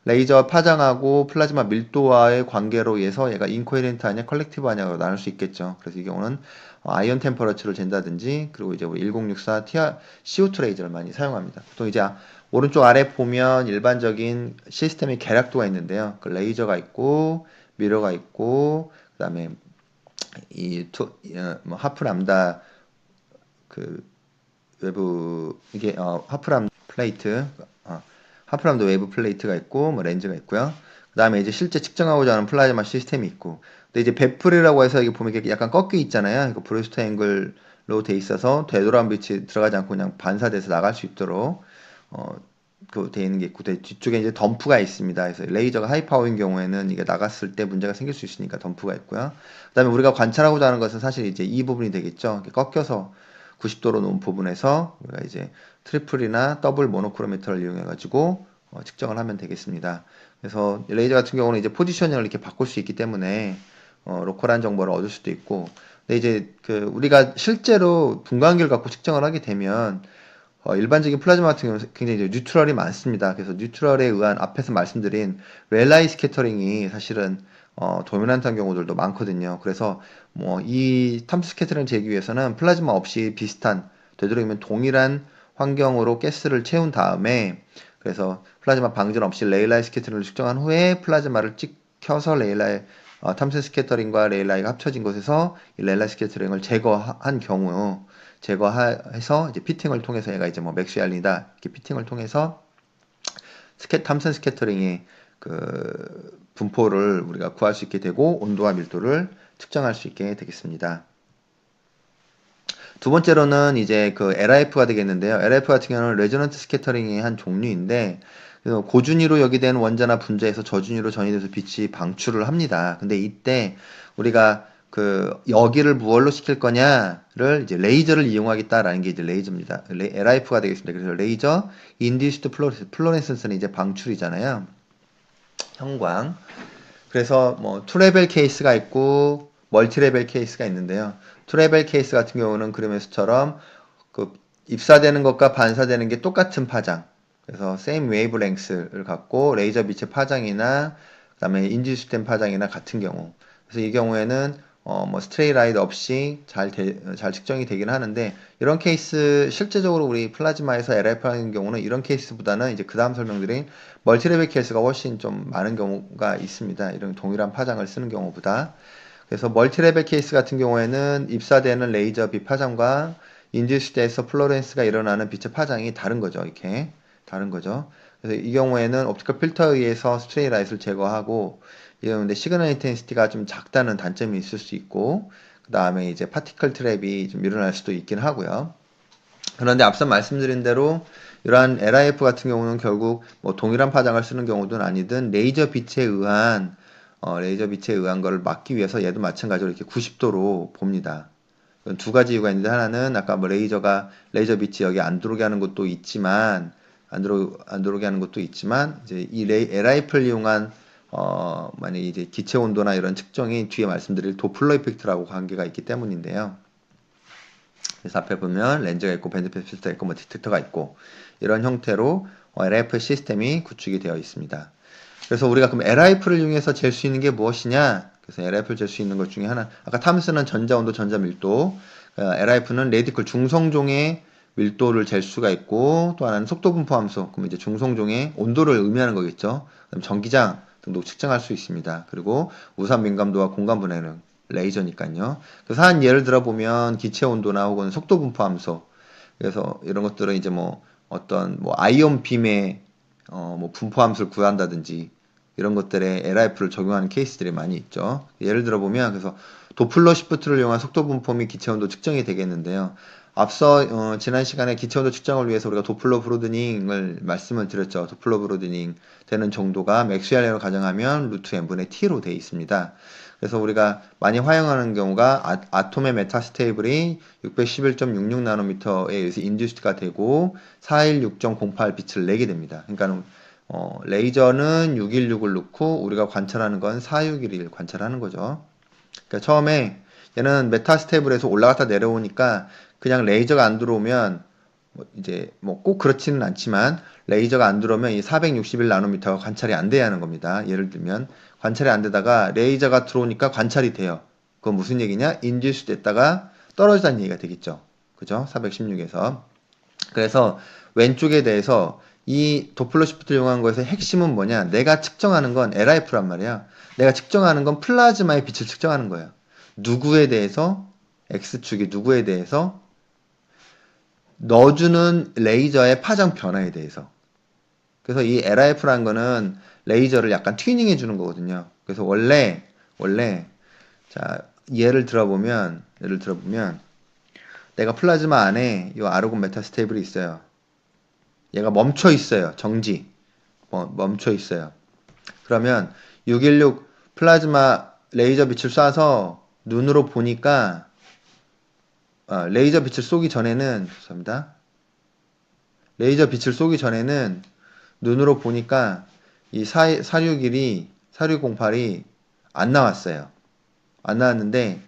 레이저 파장하고 플라즈마 밀도와의 관계로 인해서 얘가 인코헤렌트 하냐 컬렉티브 하냐로 나눌 수 있겠죠. 그래서 이 경우는 아이언 템퍼러처를 잰다든지 그리고 이제 우리 1064 CO2 레이저를 많이 사용합니다. 보통 이제 오른쪽 아래 보면 일반적인 시스템의 계략도가 있는데요. 그 레이저가 있고 미러가 있고 그다음에 뭐 하프 람다 그 외부 이게 하프 람 플레이트 하프람도 웨이브 플레이트가 있고 뭐 렌즈가 있고요. 그 다음에 이제 실제 측정하고자 하는 플라즈마 시스템이 있고 근데 이제 베풀이라고 해서 이게 보면 이게 약간 꺾여 있잖아요. 이거 브루스트 앵글로 돼 있어서 되돌아온 빛이 들어가지 않고 그냥 반사돼서 나갈 수 있도록 돼 있는 게 있고 뒤쪽에 이제 덤프가 있습니다. 그래서 레이저가 하이파워인 경우에는 이게 나갔을 때 문제가 생길 수 있으니까 덤프가 있고요. 그다음에 우리가 관찰하고자 하는 것은 사실 이제 이 부분이 되겠죠. 꺾여서 90도로 놓은 부분에서 우리가 이제 트리플이나 더블 모노크로미터를 이용해 가지고 측정을 하면 되겠습니다. 그래서 레이저 같은 경우는 이제 포지셔닝을 이렇게 바꿀 수 있기 때문에 로컬한 정보를 얻을 수도 있고 근데 이제 그 우리가 실제로 분광기를 갖고 측정을 하게 되면 일반적인 플라즈마 같은 경우는 굉장히 이제 뉴트럴이 많습니다. 그래서 뉴트럴에 의한 앞에서 말씀드린 렐라이 스캐터링이 사실은 도미넌트한 경우들도 많거든요. 그래서 뭐 이 탐스 스캐터링 재기 위해서는 플라즈마 없이 비슷한 되도록이면 동일한 환경으로 가스를 채운 다음에 그래서 플라즈마 방전 없이 레일라이 스캐터링을 측정한 후에 플라즈마를 찍혀서 레일라이 탐슨 스캐터링과 레일라이가 합쳐진 곳에서 이 레일라이 스캐터링을 제거한 경우 제거해서 이제 피팅을 통해서 얘가 이제 뭐 맥스알리다 이렇게 피팅을 통해서 탐슨 스캐터링의 그 분포를 우리가 구할 수 있게 되고 온도와 밀도를 측정할 수 있게 되겠습니다. 두 번째로는 이제 그 LIF가 되겠는데요. LIF 같은 경우는 레저넌트 스캐터링의 한 종류인데 고준위로 여기된 원자나 분자에서 저준위로 전이돼서 빛이 방출을 합니다. 근데 이때 우리가 그 여기를 무얼로 시킬 거냐를 이제 레이저를 이용하겠다라는 게 이제 레이저입니다. LIF가 되겠습니다. 그래서 레이저 인디스트 플로레센스는 이제 방출이잖아요. 형광. 그래서 뭐 투레벨 케이스가 있고 멀티레벨 케이스가 있는데요. 투레벨 케이스 같은 경우는 그림에서처럼 그 입사되는 것과 반사되는 게 똑같은 파장. 그래서 same wavelength를 갖고 레이저 빛의 파장이나 그다음에 인듀스된 파장이나 같은 경우. 그래서 이 경우에는 뭐 스트레이 라이트 없이 잘 측정이 되긴 하는데 이런 케이스 실제적으로 우리 플라즈마에서 LIF 하는 경우는 이런 케이스보다는 이제 그 다음 설명드린 멀티레벨 케이스가 훨씬 좀 많은 경우가 있습니다. 이런 동일한 파장을 쓰는 경우보다. 그래서 멀티레벨 케이스 같은 경우에는 입사되는 레이저 빛 파장과 인듀스드에서 플로렌스가 일어나는 빛의 파장이 다른 거죠. 이렇게 다른 거죠. 그래서 이 경우에는 옵티컬 필터에 의해서 스트레이 라이트를 제거하고 이런데 시그널 인텐시티가 좀 작다는 단점이 있을 수 있고 그 다음에 이제 파티클 트랩이 좀 일어날 수도 있긴 하고요. 그런데 앞서 말씀드린 대로 이러한 LIF 같은 경우는 결국 뭐 동일한 파장을 쓰는 경우든 아니든 레이저 빛에 의한 거를 막기 위해서 얘도 마찬가지로 이렇게 90도로 봅니다. 두 가지 이유가 있는데 하나는 아까 뭐 레이저 빛이 여기 안 들어오게 하는 것도 있지만 안 들어오게 하는 것도 있지만 이제 이 LIF를 이용한 만약 이제 기체 온도나 이런 측정이 뒤에 말씀드릴 도플러 이펙트라고 관계가 있기 때문인데요. 그래서 앞에 보면 렌즈가 있고 밴드패스 필터가 있고 뭐 디텍터가 있고 이런 형태로 LIF 시스템이 구축이 되어 있습니다. 그래서 우리가 그럼 LIF를 이용해서 잴 수 있는 게 무엇이냐? 그래서 LIF를 잴 수 있는 것 중에 하나, 아까 탐스는 전자온도, 전자밀도, LIF는 레디클 중성종의 밀도를 잴 수가 있고, 또 하나는 속도 분포 함수, 그럼 이제 중성종의 온도를 의미하는 거겠죠. 그다음 전기장 등도 측정할 수 있습니다. 그리고 우산 민감도와 공간 분해는 레이저니까요. 그래서 한 예를 들어 보면 기체 온도나 혹은 속도 분포 함수, 그래서 이런 것들은 이제 뭐 어떤 뭐 아이온 빔의 뭐 분포 함수를 구한다든지 이런 것들에 LIF를 적용하는 케이스들이 많이 있죠. 예를 들어 보면 그래서 도플러 시프트를 이용한 속도 분포 및 기체 온도 측정이 되겠는데요. 앞서 지난 시간에 기체 온도 측정을 위해서 우리가 도플러 브로드닝을 말씀을 드렸죠. 도플러 브로드닝 되는 정도가 맥스웰 을 가정하면 루트 n분의 t로 되어 있습니다. 그래서 우리가 많이 활용하는 경우가 아톰의 메타스테이블이 611.66 나노미터에 의해서 인듀스드가 되고 416.08 빛을 내게 됩니다. 그러니까 레이저는 616을 넣고 우리가 관찰하는 건 461을 관찰하는 거죠. 그러니까 처음에 얘는 메타스테이블에서 올라갔다 내려오니까 그냥 레이저가 안 들어오면 이제 뭐 꼭 그렇지는 않지만 레이저가 안 들어오면 이 461 나노미터가 관찰이 안 돼야 하는 겁니다. 예를 들면 관찰이 안 되다가 레이저가 들어오니까 관찰이 돼요. 그건 무슨 얘기냐? 인듀스 됐다가 떨어지다는 얘기가 되겠죠. 그죠? 416에서. 그래서 왼쪽에 대해서 이 도플러 시프트를 이용한 것의 핵심은 뭐냐? 내가 측정하는 건 LIF란 말이야. 내가 측정하는 건 플라즈마의 빛을 측정하는 거예요. 누구에 대해서? X축이 누구에 대해서? 넣어주는 레이저의 파장 변화에 대해서. 그래서 이 LIF라는 거는 레이저를 약간 튜닝 해주는 거거든요. 그래서 원래, 자, 예를 들어보면, 내가 플라즈마 안에 이 아르곤 메타스테이블이 있어요. 얘가 멈춰 있어요. 정지. 멈춰 있어요. 그러면 616 플라즈마 레이저 빛을 쏴서 눈으로 보니까 레이저 빛을 쏘기 전에는 죄송합니다. 레이저 빛을 쏘기 전에는 눈으로 보니까 이 4608이 안 나왔어요. 안 나왔는데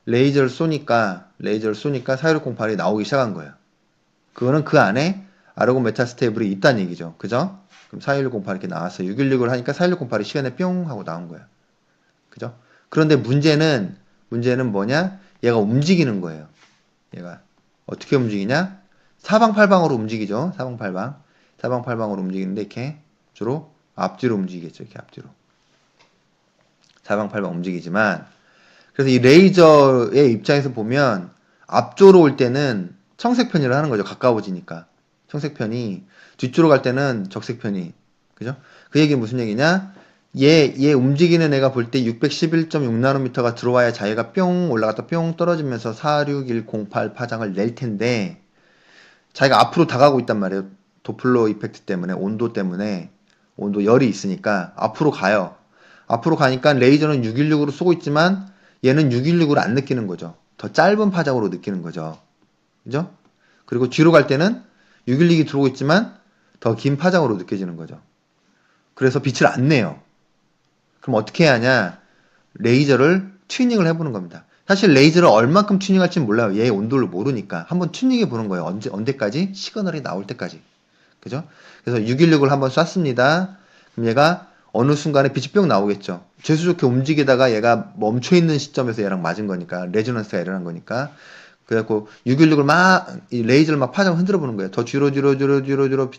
레이저를 쏘니까 4608이 나오기 시작한 거예요. 그거는 그 안에 아르곤 메타스테이블이 있다는 얘기죠. 그죠? 그럼 4108 이렇게 나왔어요. 616을 하니까 4108이 시간에 뿅 하고 나온 거예요. 그죠? 그런데 문제는 뭐냐? 얘가 움직이는 거예요. 얘가 어떻게 움직이냐? 사방팔방으로 움직이죠. 사방팔방으로 움직이는데 이렇게 주로 앞뒤로 움직이겠죠. 이렇게 앞뒤로. 사방팔방 움직이지만 그래서 이 레이저의 입장에서 보면 앞쪽으로 올 때는 청색편이라 하는 거죠. 가까워지니까. 청색편이 뒤쪽으로 갈 때는 적색편이. 그죠? 그 얘기는 무슨 얘기냐? 얘 움직이는 애가 볼 때 611.6나노미터가 들어와야 자기가 뿅 올라갔다 뿅 떨어지면서 46108 파장을 낼 텐데 자기가 앞으로 다가오고 있단 말이에요. 도플러 이펙트 때문에 온도 열이 있으니까 앞으로 가요. 앞으로 가니까 레이저는 616으로 쏘고 있지만 얘는 616으로 안 느끼는 거죠. 더 짧은 파장으로 느끼는 거죠. 그죠? 그리고 뒤로 갈 때는 616이 들어오고 있지만 더 긴 파장으로 느껴지는 거죠. 그래서 빛을 안 내요. 그럼 어떻게 해야 하냐? 레이저를 튜닝을 해보는 겁니다. 사실 레이저를 얼만큼 튜닝할지 몰라요. 얘의 온도를 모르니까. 한번 튜닝해 보는 거예요. 언제까지? 시그널이 나올 때까지. 그죠? 그래서 616을 한번 쐈습니다. 그럼 얘가 어느 순간에 빛이 뿅 나오겠죠. 재수 좋게 움직이다가 얘가 멈춰있는 시점에서 얘랑 맞은 거니까. 레조넌스가 일어난 거니까. 그래갖고 616을 이 레이저를 막 파장 흔들어 보는 거예요. 더 뒤로 빛이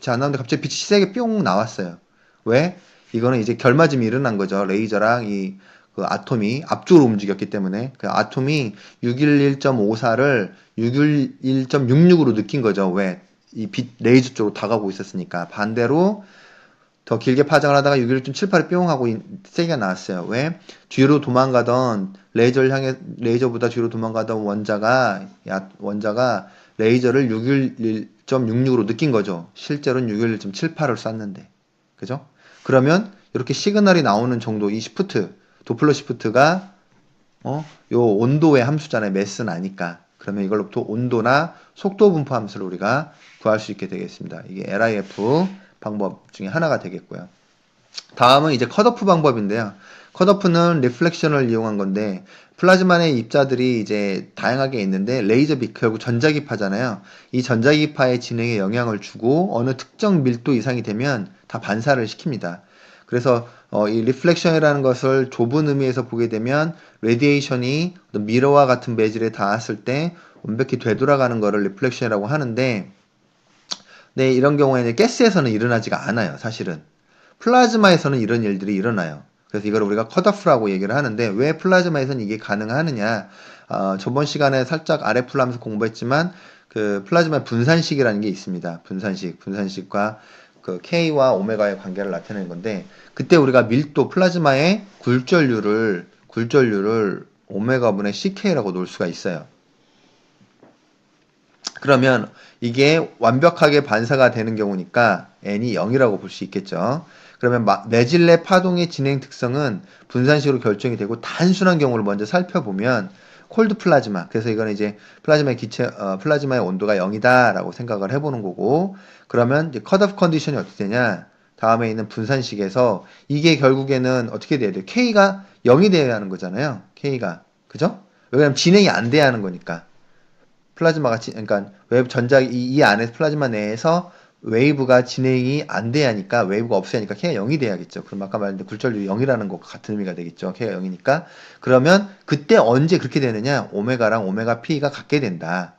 안 나오는데 갑자기 빛이 세게 뿅 나왔어요. 왜? 이거는 이제 결맞음이 일어난 거죠. 레이저랑 이 그 아톰이 앞쪽으로 움직였기 때문에 그 아톰이 611.54를 611.66으로 느낀 거죠. 왜? 이 빛 레이저 쪽으로 다가오고 있었으니까. 반대로 더 길게 파장을 하다가 611.78을 뿅 하고 세기가 나왔어요. 왜? 뒤로 도망가던 레이저를 향해 레이저보다 뒤로 도망가던 원자가 레이저를 611.66으로 느낀 거죠. 실제로는 611.78을 쐈는데. 그죠? 그러면 이렇게 시그널이 나오는 정도 이 시프트, 도플러 시프트가 요 온도의 함수잖아요. 매스는 아니까. 그러면 이걸로부터 온도나 속도 분포 함수를 우리가 구할 수 있게 되겠습니다. 이게 LIF 방법 중에 하나가 되겠고요. 다음은 이제 컷오프 방법인데요. 컷오프는 리플렉션을 이용한 건데 플라즈마 내 입자들이 이제 다양하게 있는데 레이저 빛 결국 전자기파잖아요. 이 전자기파의 진행에 영향을 주고 어느 특정 밀도 이상이 되면 다 반사를 시킵니다. 그래서 이 리플렉션이라는 것을 좁은 의미에서 보게 되면 레디에이션이 미러와 같은 매질에 닿았을 때 완벽히 되돌아가는 것을 리플렉션이라고 하는데 네, 이런 경우에는 가스에서는 일어나지가 않아요. 사실은 플라즈마에서는 이런 일들이 일어나요. 그래서 이걸 우리가 컷오프라고 얘기를 하는데 왜 플라즈마에서는 이게 가능하느냐? 저번 시간에 살짝 RF를 하면서 공부했지만 그 플라즈마 분산식이라는 게 있습니다. 분산식과 그 K와 오메가의 관계를 나타내는 건데 그때 우리가 밀도 플라즈마의 굴절률을 오메가분의 CK라고 놓을 수가 있어요. 그러면 이게 완벽하게 반사가 되는 경우니까 n이 0이라고 볼 수 있겠죠. 그러면 내질레 파동의 진행 특성은 분산식으로 결정이 되고 단순한 경우를 먼저 살펴보면 콜드 플라즈마, 그래서 이거는 이제 플라즈마의 온도가 0이다라고 생각을 해보는 거고, 그러면 이제 컷오프 컨디션이 어떻게 되냐? 다음에 있는 분산식에서 이게 결국에는 어떻게 돼야 돼요? K가 0이 돼야 하는 거잖아요. K가. 그죠? 왜냐면 진행이 안 돼야 하는 거니까. 플라즈마가 그러니까 웨이브 이 안에 플라즈마 내에서 웨이브가 진행이 안 돼야 하니까 웨이브가 없어야 하니까 K가 0이 돼야겠죠. 그럼 아까 말했는데 굴절률이 0이라는 것과 같은 의미가 되겠죠. K가 0이니까. 그러면 그때 언제 그렇게 되느냐? 오메가랑 오메가 P가 같게 된다.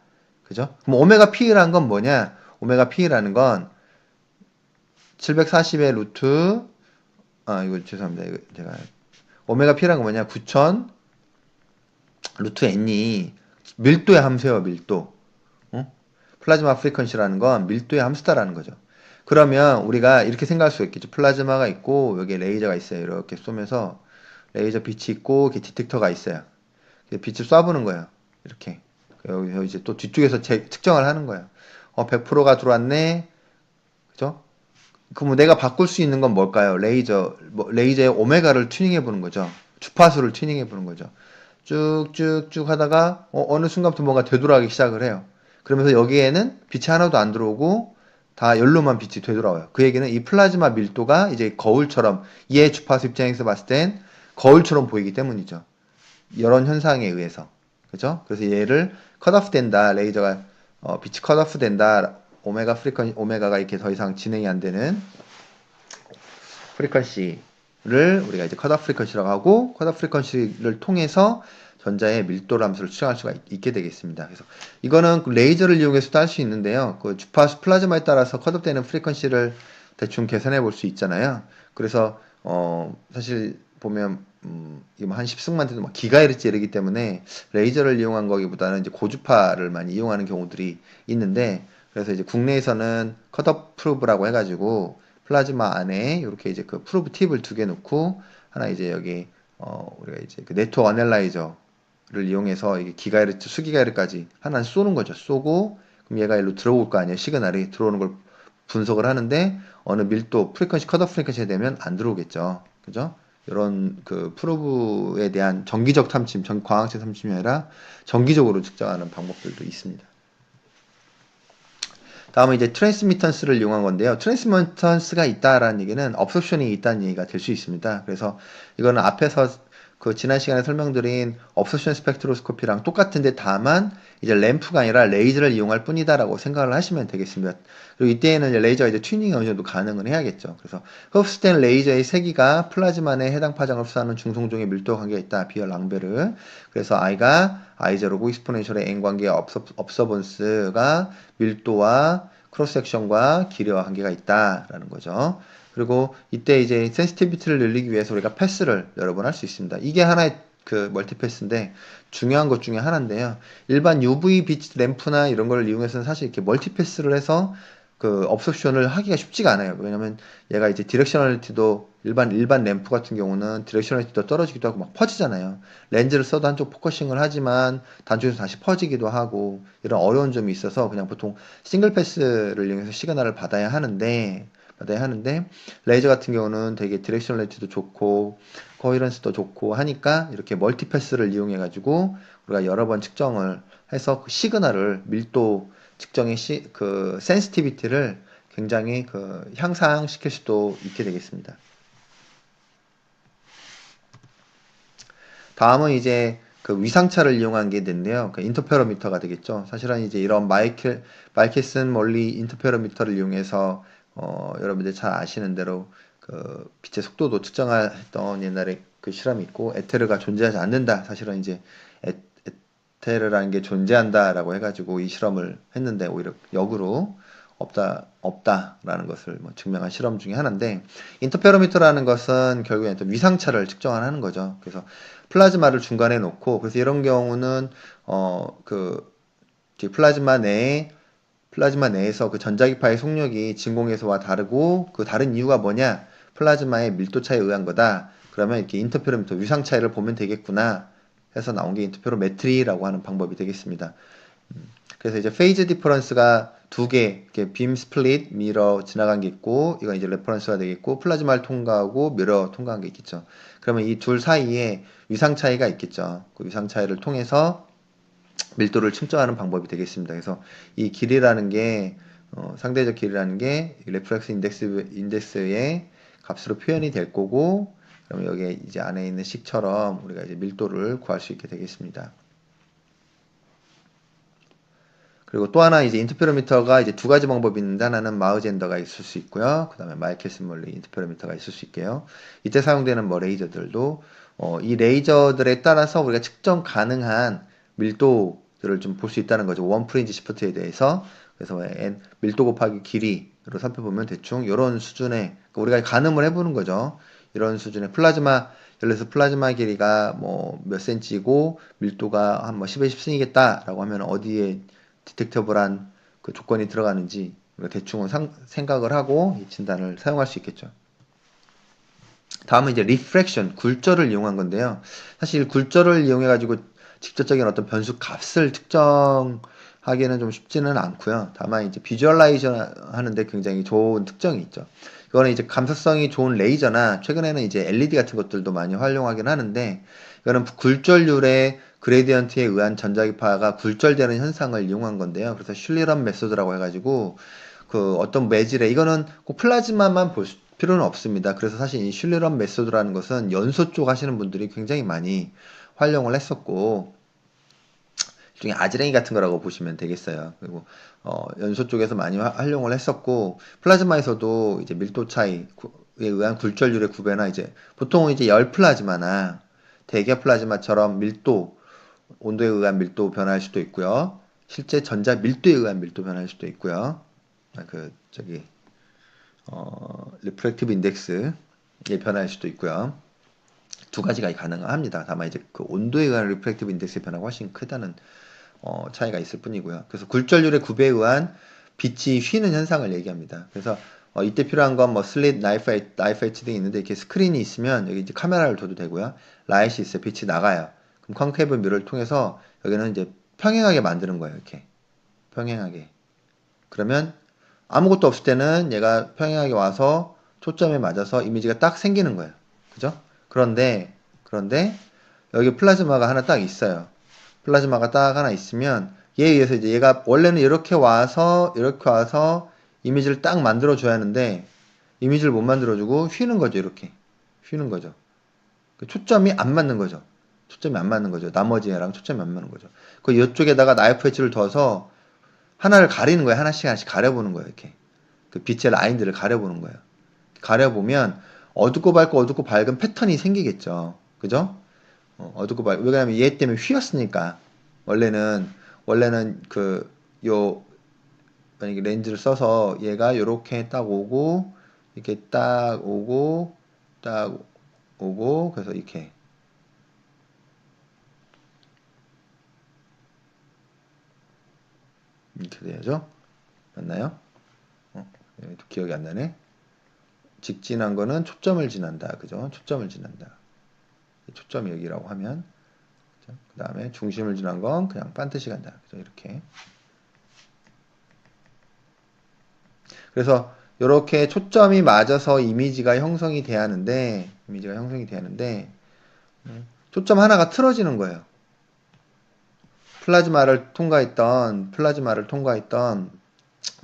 그죠? 그럼 오메가 P라는 건 뭐냐? 오메가 P라는 건 740의 루트 이거 죄송합니다. 이거 제가 오메가 P라는 건 뭐냐? 9000 루트 N이 밀도의 함수예요, 밀도. 플라즈마 프리퀀시라는 건 밀도의 함수다라는 거죠. 그러면 우리가 이렇게 생각할 수 있겠죠. 플라즈마가 있고 여기에 레이저가 있어요. 이렇게 쏘면서 레이저 빛이 있고 이렇게 디텍터가 있어요. 빛을 쏴보는 거예요. 이렇게. 여기서 이제 또 뒤쪽에서 측정을 하는 거예요. 100%가 들어왔네. 그죠? 그럼 내가 바꿀 수 있는 건 뭘까요? 레이저의 오메가를 튜닝해 보는 거죠. 주파수를 튜닝해 보는 거죠. 쭉쭉쭉 하다가 어느 순간부터 뭔가 되돌아가기 시작을 해요. 그러면서 여기에는 빛이 하나도 안 들어오고 다 열로만 빛이 되돌아와요. 그 얘기는 이 플라즈마 밀도가 이제 거울처럼 얘 주파수 입장에서 봤을 땐 거울처럼 보이기 때문이죠. 이런 현상에 의해서. 그죠? 그래서 얘를 컷오프 된다. 레이저가 빛이 컷오프 된다. 오메가가 이렇게 더 이상 진행이 안 되는 프리퀀시를 우리가 이제 컷오프 프리퀀시라고 하고 컷오프 프리퀀시를 통해서 전자의 밀도 함수를 추정할 수가 있게 되겠습니다. 그래서 이거는 레이저를 이용해서도 할 수 있는데요. 그 주파수 플라즈마에 따라서 컷오프되는 프리퀀시를 대충 계산해 볼 수 있잖아요. 그래서 사실 보면 이거 한 10승만 돼도 막 기가헤르츠 이르기 때문에 레이저를 이용한 거기보다는 이제 고주파를 많이 이용하는 경우들이 있는데 그래서 이제 국내에서는 컷오프 프루브라고 해가지고 플라즈마 안에 이렇게 이제 그 프루브 팁을 2개 놓고 하나 이제 여기 우리가 이제 그 네트워크 어널라이저를 이용해서 이게 기가헤르츠, 수기가헤르츠까지 하나 쏘는 거죠. 쏘고 그럼 얘가 일로 들어올 거 아니에요. 시그널이 들어오는 걸 분석을 하는데 어느 밀도 프리퀀시 컷오프 프리퀀시에 되면 안 들어오겠죠. 그죠? 이런 그 프로브에 대한 정기적 탐침, 광학적 탐침이 아니라 정기적으로 측정하는 방법들도 있습니다. 다음은 이제 트랜스미턴스를 이용한 건데요. 트랜스미턴스가 있다라는 얘기는 업소션이 있다는 얘기가 될 수 있습니다. 그래서 이거는 앞에서 그 지난 시간에 설명드린 업소션 스펙트로스코피랑 똑같은데 다만 이제 램프가 아니라 레이저를 이용할 뿐이다라고 생각을 하시면 되겠습니다. 그리고 이때에는 이제 레이저가 이제 튜닝이 어느 정도 가능을 해야겠죠. 그래서 흡수된 레이저의 세기가 플라즈마 내 해당 파장을 흡수하는 중성종의 밀도 관계가 있다. 비열 랑베르. 그래서 I가 I0고 익스포넨셜의 N 관계의 업서번스가 밀도와 크로스 섹션과 길이와 관계가 있다라는 거죠. 그리고 이때 이제 센시티비티를 늘리기 위해서 우리가 패스를 여러 번 할 수 있습니다. 이게 하나의 그 멀티패스인데 중요한 것 중에 하나인데요. 일반 UV 빛 램프나 이런 걸 이용해서는 사실 이렇게 멀티패스를 해서 그 업소션을 하기가 쉽지가 않아요. 왜냐면 얘가 이제 디렉셔널리티도 일반 램프 같은 경우는 디렉셔널리티도 떨어지기도 하고 막 퍼지잖아요. 렌즈를 써도 한쪽 포커싱을 하지만 단쪽에서 다시 퍼지기도 하고 이런 어려운 점이 있어서 그냥 보통 싱글 패스를 이용해서 시그널을 받아야 하는데 레이저 같은 경우는 되게 디렉셔널리티도 좋고 거히런스도 좋고 하니까 이렇게 멀티패스를 이용해 가지고 우리가 여러 번 측정을 해서 그 시그널을 밀도 측정의 그 센시티비티를 굉장히 그 향상시킬 수도 있게 되겠습니다. 다음은 이제 그 위상차를 이용한 게 있는데요. 그 인터페로미터가 되겠죠. 사실은 이제 이런 마이켈슨 멀리 인터페로미터를 이용해서 여러분들 잘 아시는 대로 그 빛의 속도도 측정했던 옛날에 그 실험이 있고 에테르가 존재하지 않는다. 사실은 이제 에, 에테르라는 게 존재한다라고 해가지고 이 실험을 했는데 오히려 역으로 없다라는 것을 뭐 증명한 실험 중에 하나인데 인터페로미터라는 것은 결국에 위상차를 측정하는 거죠. 그래서 플라즈마를 중간에 놓고 그래서 이런 경우는 그 플라즈마 내에서 그 전자기파의 속력이 진공에서와 다르고 그 다른 이유가 뭐냐? 플라즈마의 밀도 차이에 의한 거다. 그러면 이렇게 인터페로미터 위상 차이를 보면 되겠구나 해서 나온 게 인터페로메트리라고 하는 방법이 되겠습니다. 그래서 이제 페이즈 디퍼런스가 두 개, 이렇게 빔 스플릿, 미러 지나간 게 있고, 이건 이제 레퍼런스가 되겠고, 플라즈마를 통과하고 미러 통과한 게 있겠죠. 그러면 이 둘 사이에 위상 차이가 있겠죠. 그 위상 차이를 통해서 밀도를 측정하는 방법이 되겠습니다. 그래서 이 길이라는 게, 상대적 길이라는 게 레프렉스 인덱스의 값으로 표현이 될 거고, 그러면 여기에 이제 안에 있는 식처럼 우리가 이제 밀도를 구할 수 있게 되겠습니다. 그리고 또 하나 이제 인터페로미터가 이제 두 가지 방법이 있는데 하나는 마우젠더가 있을 수 있고요. 그 다음에 마이켈슨 멀리 인터페로미터가 있을 수 있게요. 이때 사용되는 뭐 레이저들도 이 레이저들에 따라서 우리가 측정 가능한 밀도들을 좀 볼 수 있다는 거죠. 원 프린지 시프트에 대해서. 그래서 n 밀도 곱하기 길이로 살펴보면 대충 이런 수준의 우리가 가늠을 해보는 거죠. 이런 수준의 플라즈마 예를 들어서 플라즈마 길이가 뭐 몇 센치고 밀도가 한 뭐 10에 10승이겠다라고 하면 어디에 디텍터블한 그 조건이 들어가는지 대충은 생각을 하고 이 진단을 사용할 수 있겠죠. 다음은 이제 리프렉션, 굴절을 이용한 건데요. 사실 굴절을 이용해 가지고 직접적인 어떤 변수 값을 측정하기는 좀 쉽지는 않고요. 다만 이제 비주얼라이저 하는데 굉장히 좋은 특징이 있죠. 이거는 이제 감사성이 좋은 레이저나 최근에는 이제 LED 같은 것들도 많이 활용하긴 하는데 이거는 굴절률의 그레디언트에 의한 전자기파가 굴절되는 현상을 이용한 건데요. 그래서 슐리런 메소드라고 해가지고 그 어떤 매질에 이거는 꼭 플라즈마만 볼 필요는 없습니다. 그래서 사실 이 슐리런 메소드라는 것은 연소 쪽 하시는 분들이 굉장히 많이 활용을 했었고 일종의 아지랭이 같은 거라고 보시면 되겠어요. 그리고 연소 쪽에서 많이 활용을 했었고 플라즈마에서도 이제 밀도 차이에 의한 굴절률의 구배나 이제 보통은 이제 열 플라즈마나 대기압 플라즈마처럼 밀도 온도에 의한 밀도 변화할 수도 있고요. 실제 전자 밀도에 의한 밀도 변화할 수도 있고요. 그 저기 리프렉티브 인덱스에 변화할 수도 있고요. 두 가지가 가능합니다. 다만 이제 그 온도에 의한 리프렉티브 인덱스의 변화가 훨씬 크다는 차이가 있을 뿐이고요. 그래서 굴절률의 구배에 의한 빛이 휘는 현상을 얘기합니다. 그래서 이때 필요한 건 뭐 슬릿, 나이프 엣지 등이 있는데 이렇게 스크린이 있으면 여기 이제 카메라를 둬도 되고요. 라이트 있어요. 빛이 나가요. 그럼 컨케이브 미러를 통해서 여기는 이제 평행하게 만드는 거예요. 이렇게 평행하게. 그러면 아무것도 없을 때는 얘가 평행하게 와서 초점에 맞아서 이미지가 딱 생기는 거예요. 그죠? 그런데 여기 플라즈마가 하나 딱 있어요. 플라즈마가 딱 하나 있으면 얘에 의해서 이제 얘가 원래는 이렇게 와서 이미지를 딱 만들어 줘야 하는데 이미지를 못 만들어 주고 휘는 거죠. 이렇게 휘는 거죠. 초점이 안 맞는 거죠. 초점이 안 맞는 거죠. 나머지 애랑 초점이 안 맞는 거죠. 그 이쪽에다가 나이프 엣지를 둬서 하나를 가리는 거예요. 하나씩 가려보는 거예요. 이렇게 그 빛의 라인들을 가려보는 거예요. 가려보면 어둡고 밝은 패턴이 생기겠죠. 그죠? 어둡고 밝. 왜냐하면 얘 때문에 휘었으니까. 원래는 만약에 렌즈를 써서 얘가 요렇게 딱 오고 이렇게 딱 오고 딱 오고 그래서 이렇게 돼야죠. 맞나요? 기억이 안 나네. 직진한 거는 초점을 지난다. 그죠? 초점을 지난다. 초점이 여기라고 하면 그 다음에 중심을 지난 건 그냥 반드시 간다. 그죠? 이렇게. 그래서 이렇게 초점이 맞아서 이미지가 형성이 돼야 하는데 초점 하나가 틀어지는 거예요. 플라즈마를 통과했던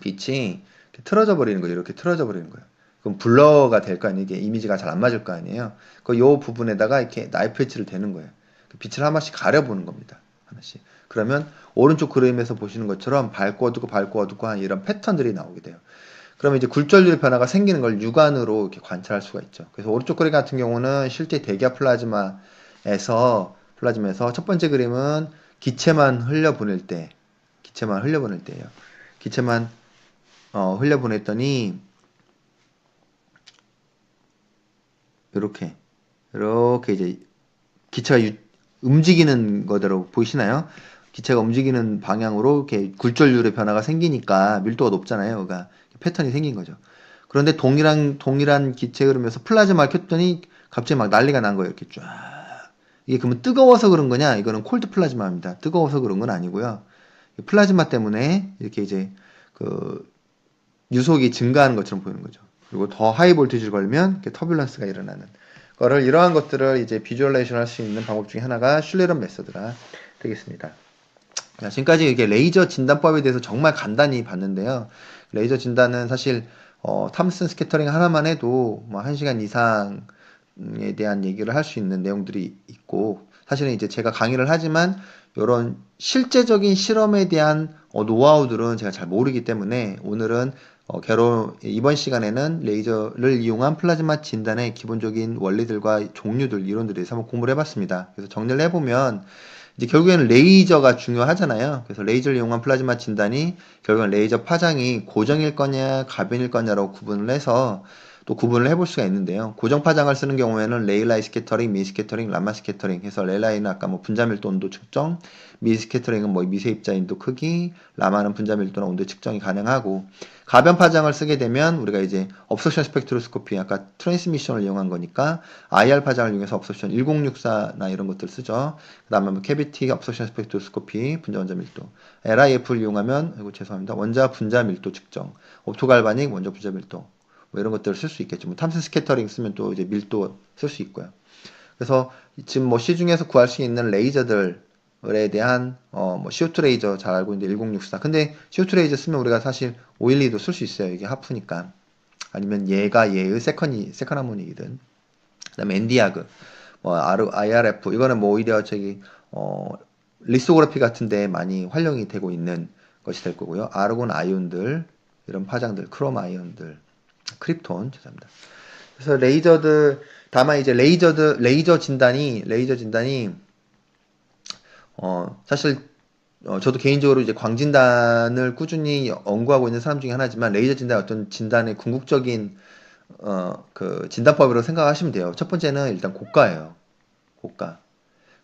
빛이 틀어져 버리는 거죠. 이렇게 틀어져 버리는 거예요. 그럼 블러가 될 거 아니에요. 이게 이미지가 잘 안 맞을 거 아니에요. 요 부분에다가 이렇게 나이프 엣지를 대는 거예요. 빛을 하나씩 가려보는 겁니다. 하나씩. 그러면 오른쪽 그림에서 보시는 것처럼 밝고 어둡고 밝고 어둡고 한 이런 패턴들이 나오게 돼요. 그러면 이제 굴절률 변화가 생기는 걸 육안으로 이렇게 관찰할 수가 있죠. 그래서 오른쪽 그림 같은 경우는 실제 대기압 플라즈마에서 첫 번째 그림은 기체만 흘려보낼 때예요. 기체만 흘려보냈더니 이렇게 이제 기체가 움직이는 거대로 보이시나요? 기체가 움직이는 방향으로 이렇게 굴절률의 변화가 생기니까 밀도가 높잖아요. 그러니까 패턴이 생긴 거죠. 그런데 동일한 기체 흐름에서 플라즈마를 켰더니 갑자기 막 난리가 난 거예요. 이렇게 쫙. 이게 그러면 뜨거워서 그런 거냐? 이거는 콜드 플라즈마입니다. 뜨거워서 그런 건 아니고요. 플라즈마 때문에 이렇게 이제 그 유속이 증가하는 것처럼 보이는 거죠. 그리고 더 하이 볼티지를 걸면 이렇게 터뷸런스가 일어나는 거를 이러한 것들을 이제 비주얼레이션 할 수 있는 방법 중에 하나가 슐레런 메서드가 되겠습니다. 자, 지금까지 이렇게 레이저 진단법에 대해서 정말 간단히 봤는데요. 레이저 진단은 사실 탐슨 스캐터링 하나만 해도 뭐 1시간 이상에 대한 얘기를 할 수 있는 내용들이 있고 사실은 이제 제가 강의를 하지만 이런 실제적인 실험에 대한 노하우들은 제가 잘 모르기 때문에 오늘은 이번 시간에는 레이저를 이용한 플라즈마 진단의 기본적인 원리들과 종류들, 이론들에 대해서 한번 공부를 해봤습니다. 그래서 정리를 해보면 이제 결국에는 레이저가 중요하잖아요. 그래서 레이저를 이용한 플라즈마 진단이 결국엔 레이저 파장이 고정일 거냐 가변일 거냐라고 구분을 해서 또 구분을 해볼 수가 있는데요. 고정 파장을 쓰는 경우에는 레일라이 스캐터링, 미 스캐터링, 람마 스캐터링 해서 레일라이는 아까 뭐 분자밀도 온도 측정, 미 스캐터링은 뭐 미세 입자인도 크기, 라마는 분자밀도나 온도 측정이 가능하고 가변 파장을 쓰게 되면 우리가 이제 업소션 스펙트로스코피 아까 트랜스미션을 이용한 거니까 IR 파장을 이용해서 업소션 1064나 이런 것들 쓰죠. 그 다음에 뭐 캐비티 업소션 스펙트로스코피 분자 원자 밀도 LIF를 이용하면 죄송합니다. 원자 분자 밀도 측정 옵토갈바닉 원자 분자 밀도 뭐 이런 것들을 쓸 수 있겠죠. 뭐 탐슨 스캐터링 쓰면 또 이제 밀도 쓸 수 있고요. 그래서 지금 뭐 시중에서 구할 수 있는 레이저들에 대한 뭐 CO2 레이저 잘 알고 있는데 1064. 근데 CO2 레이저 쓰면 우리가 사실 512도 쓸 수 있어요. 이게 하프니까. 아니면 얘의 세컨 하모닉이든. 그다음에 엔디아그, 뭐 IRF 이거는 뭐 오히려 리소그래피 같은데 많이 활용이 되고 있는 것이 될 거고요. 아르곤 아이온들 이런 파장들, 크롬 아이온들, 크립톤 죄송합니다. 그래서 다만 이제 레이저 진단이 사실 저도 개인적으로 이제 광진단을 꾸준히 연구하고 있는 사람 중에 하나지만 레이저 진단 어떤 진단의 궁극적인 그 진단법으로 생각하시면 돼요. 첫 번째는 일단 고가예요. 고가.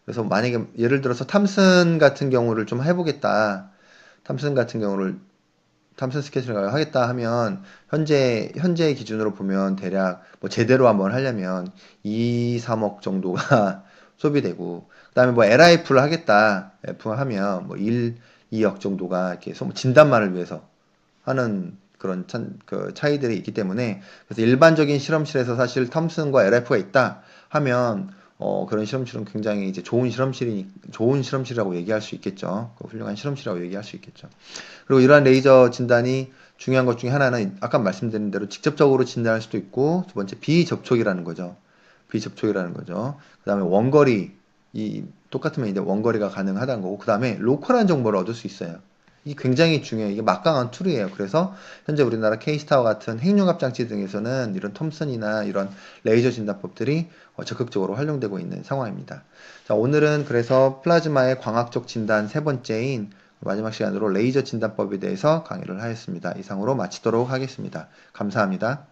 그래서 만약에 예를 들어서 탐슨 같은 경우를 좀 해보겠다. 탐슨 같은 경우를 탐슨 스케치를 하겠다 하면 현재 기준으로 보면 대략 뭐 제대로 한번 하려면 2, 3억 정도가 소비되고 그다음에 뭐 LIF를 하겠다. F 하면 뭐 1, 2억 정도가 이렇게 진단만을 위해서 하는 그런 그 차이들이 있기 때문에 그래서 일반적인 실험실에서 사실 탐슨과 LIF가 있다 하면 그런 실험실은 굉장히 이제 좋은 실험실이라고 얘기할 수 있겠죠. 훌륭한 실험실이라고 얘기할 수 있겠죠. 그리고 이러한 레이저 진단이 중요한 것 중에 하나는 아까 말씀드린 대로 직접적으로 진단할 수도 있고 두 번째 비접촉이라는 거죠. 비접촉이라는 거죠. 그 다음에 원거리 똑같으면 이제 원거리가 가능하다는 거고 그 다음에 로컬한 정보를 얻을 수 있어요. 이게 굉장히 중요해요. 이게 막강한 툴이에요. 그래서 현재 우리나라 K스타와 같은 핵융합 장치 등에서는 이런 톰슨이나 이런 레이저 진단법들이 적극적으로 활용되고 있는 상황입니다. 자, 오늘은 그래서 플라즈마의 광학적 진단 세 번째인 마지막 시간으로 레이저 진단법에 대해서 강의를 하였습니다. 이상으로 마치도록 하겠습니다. 감사합니다.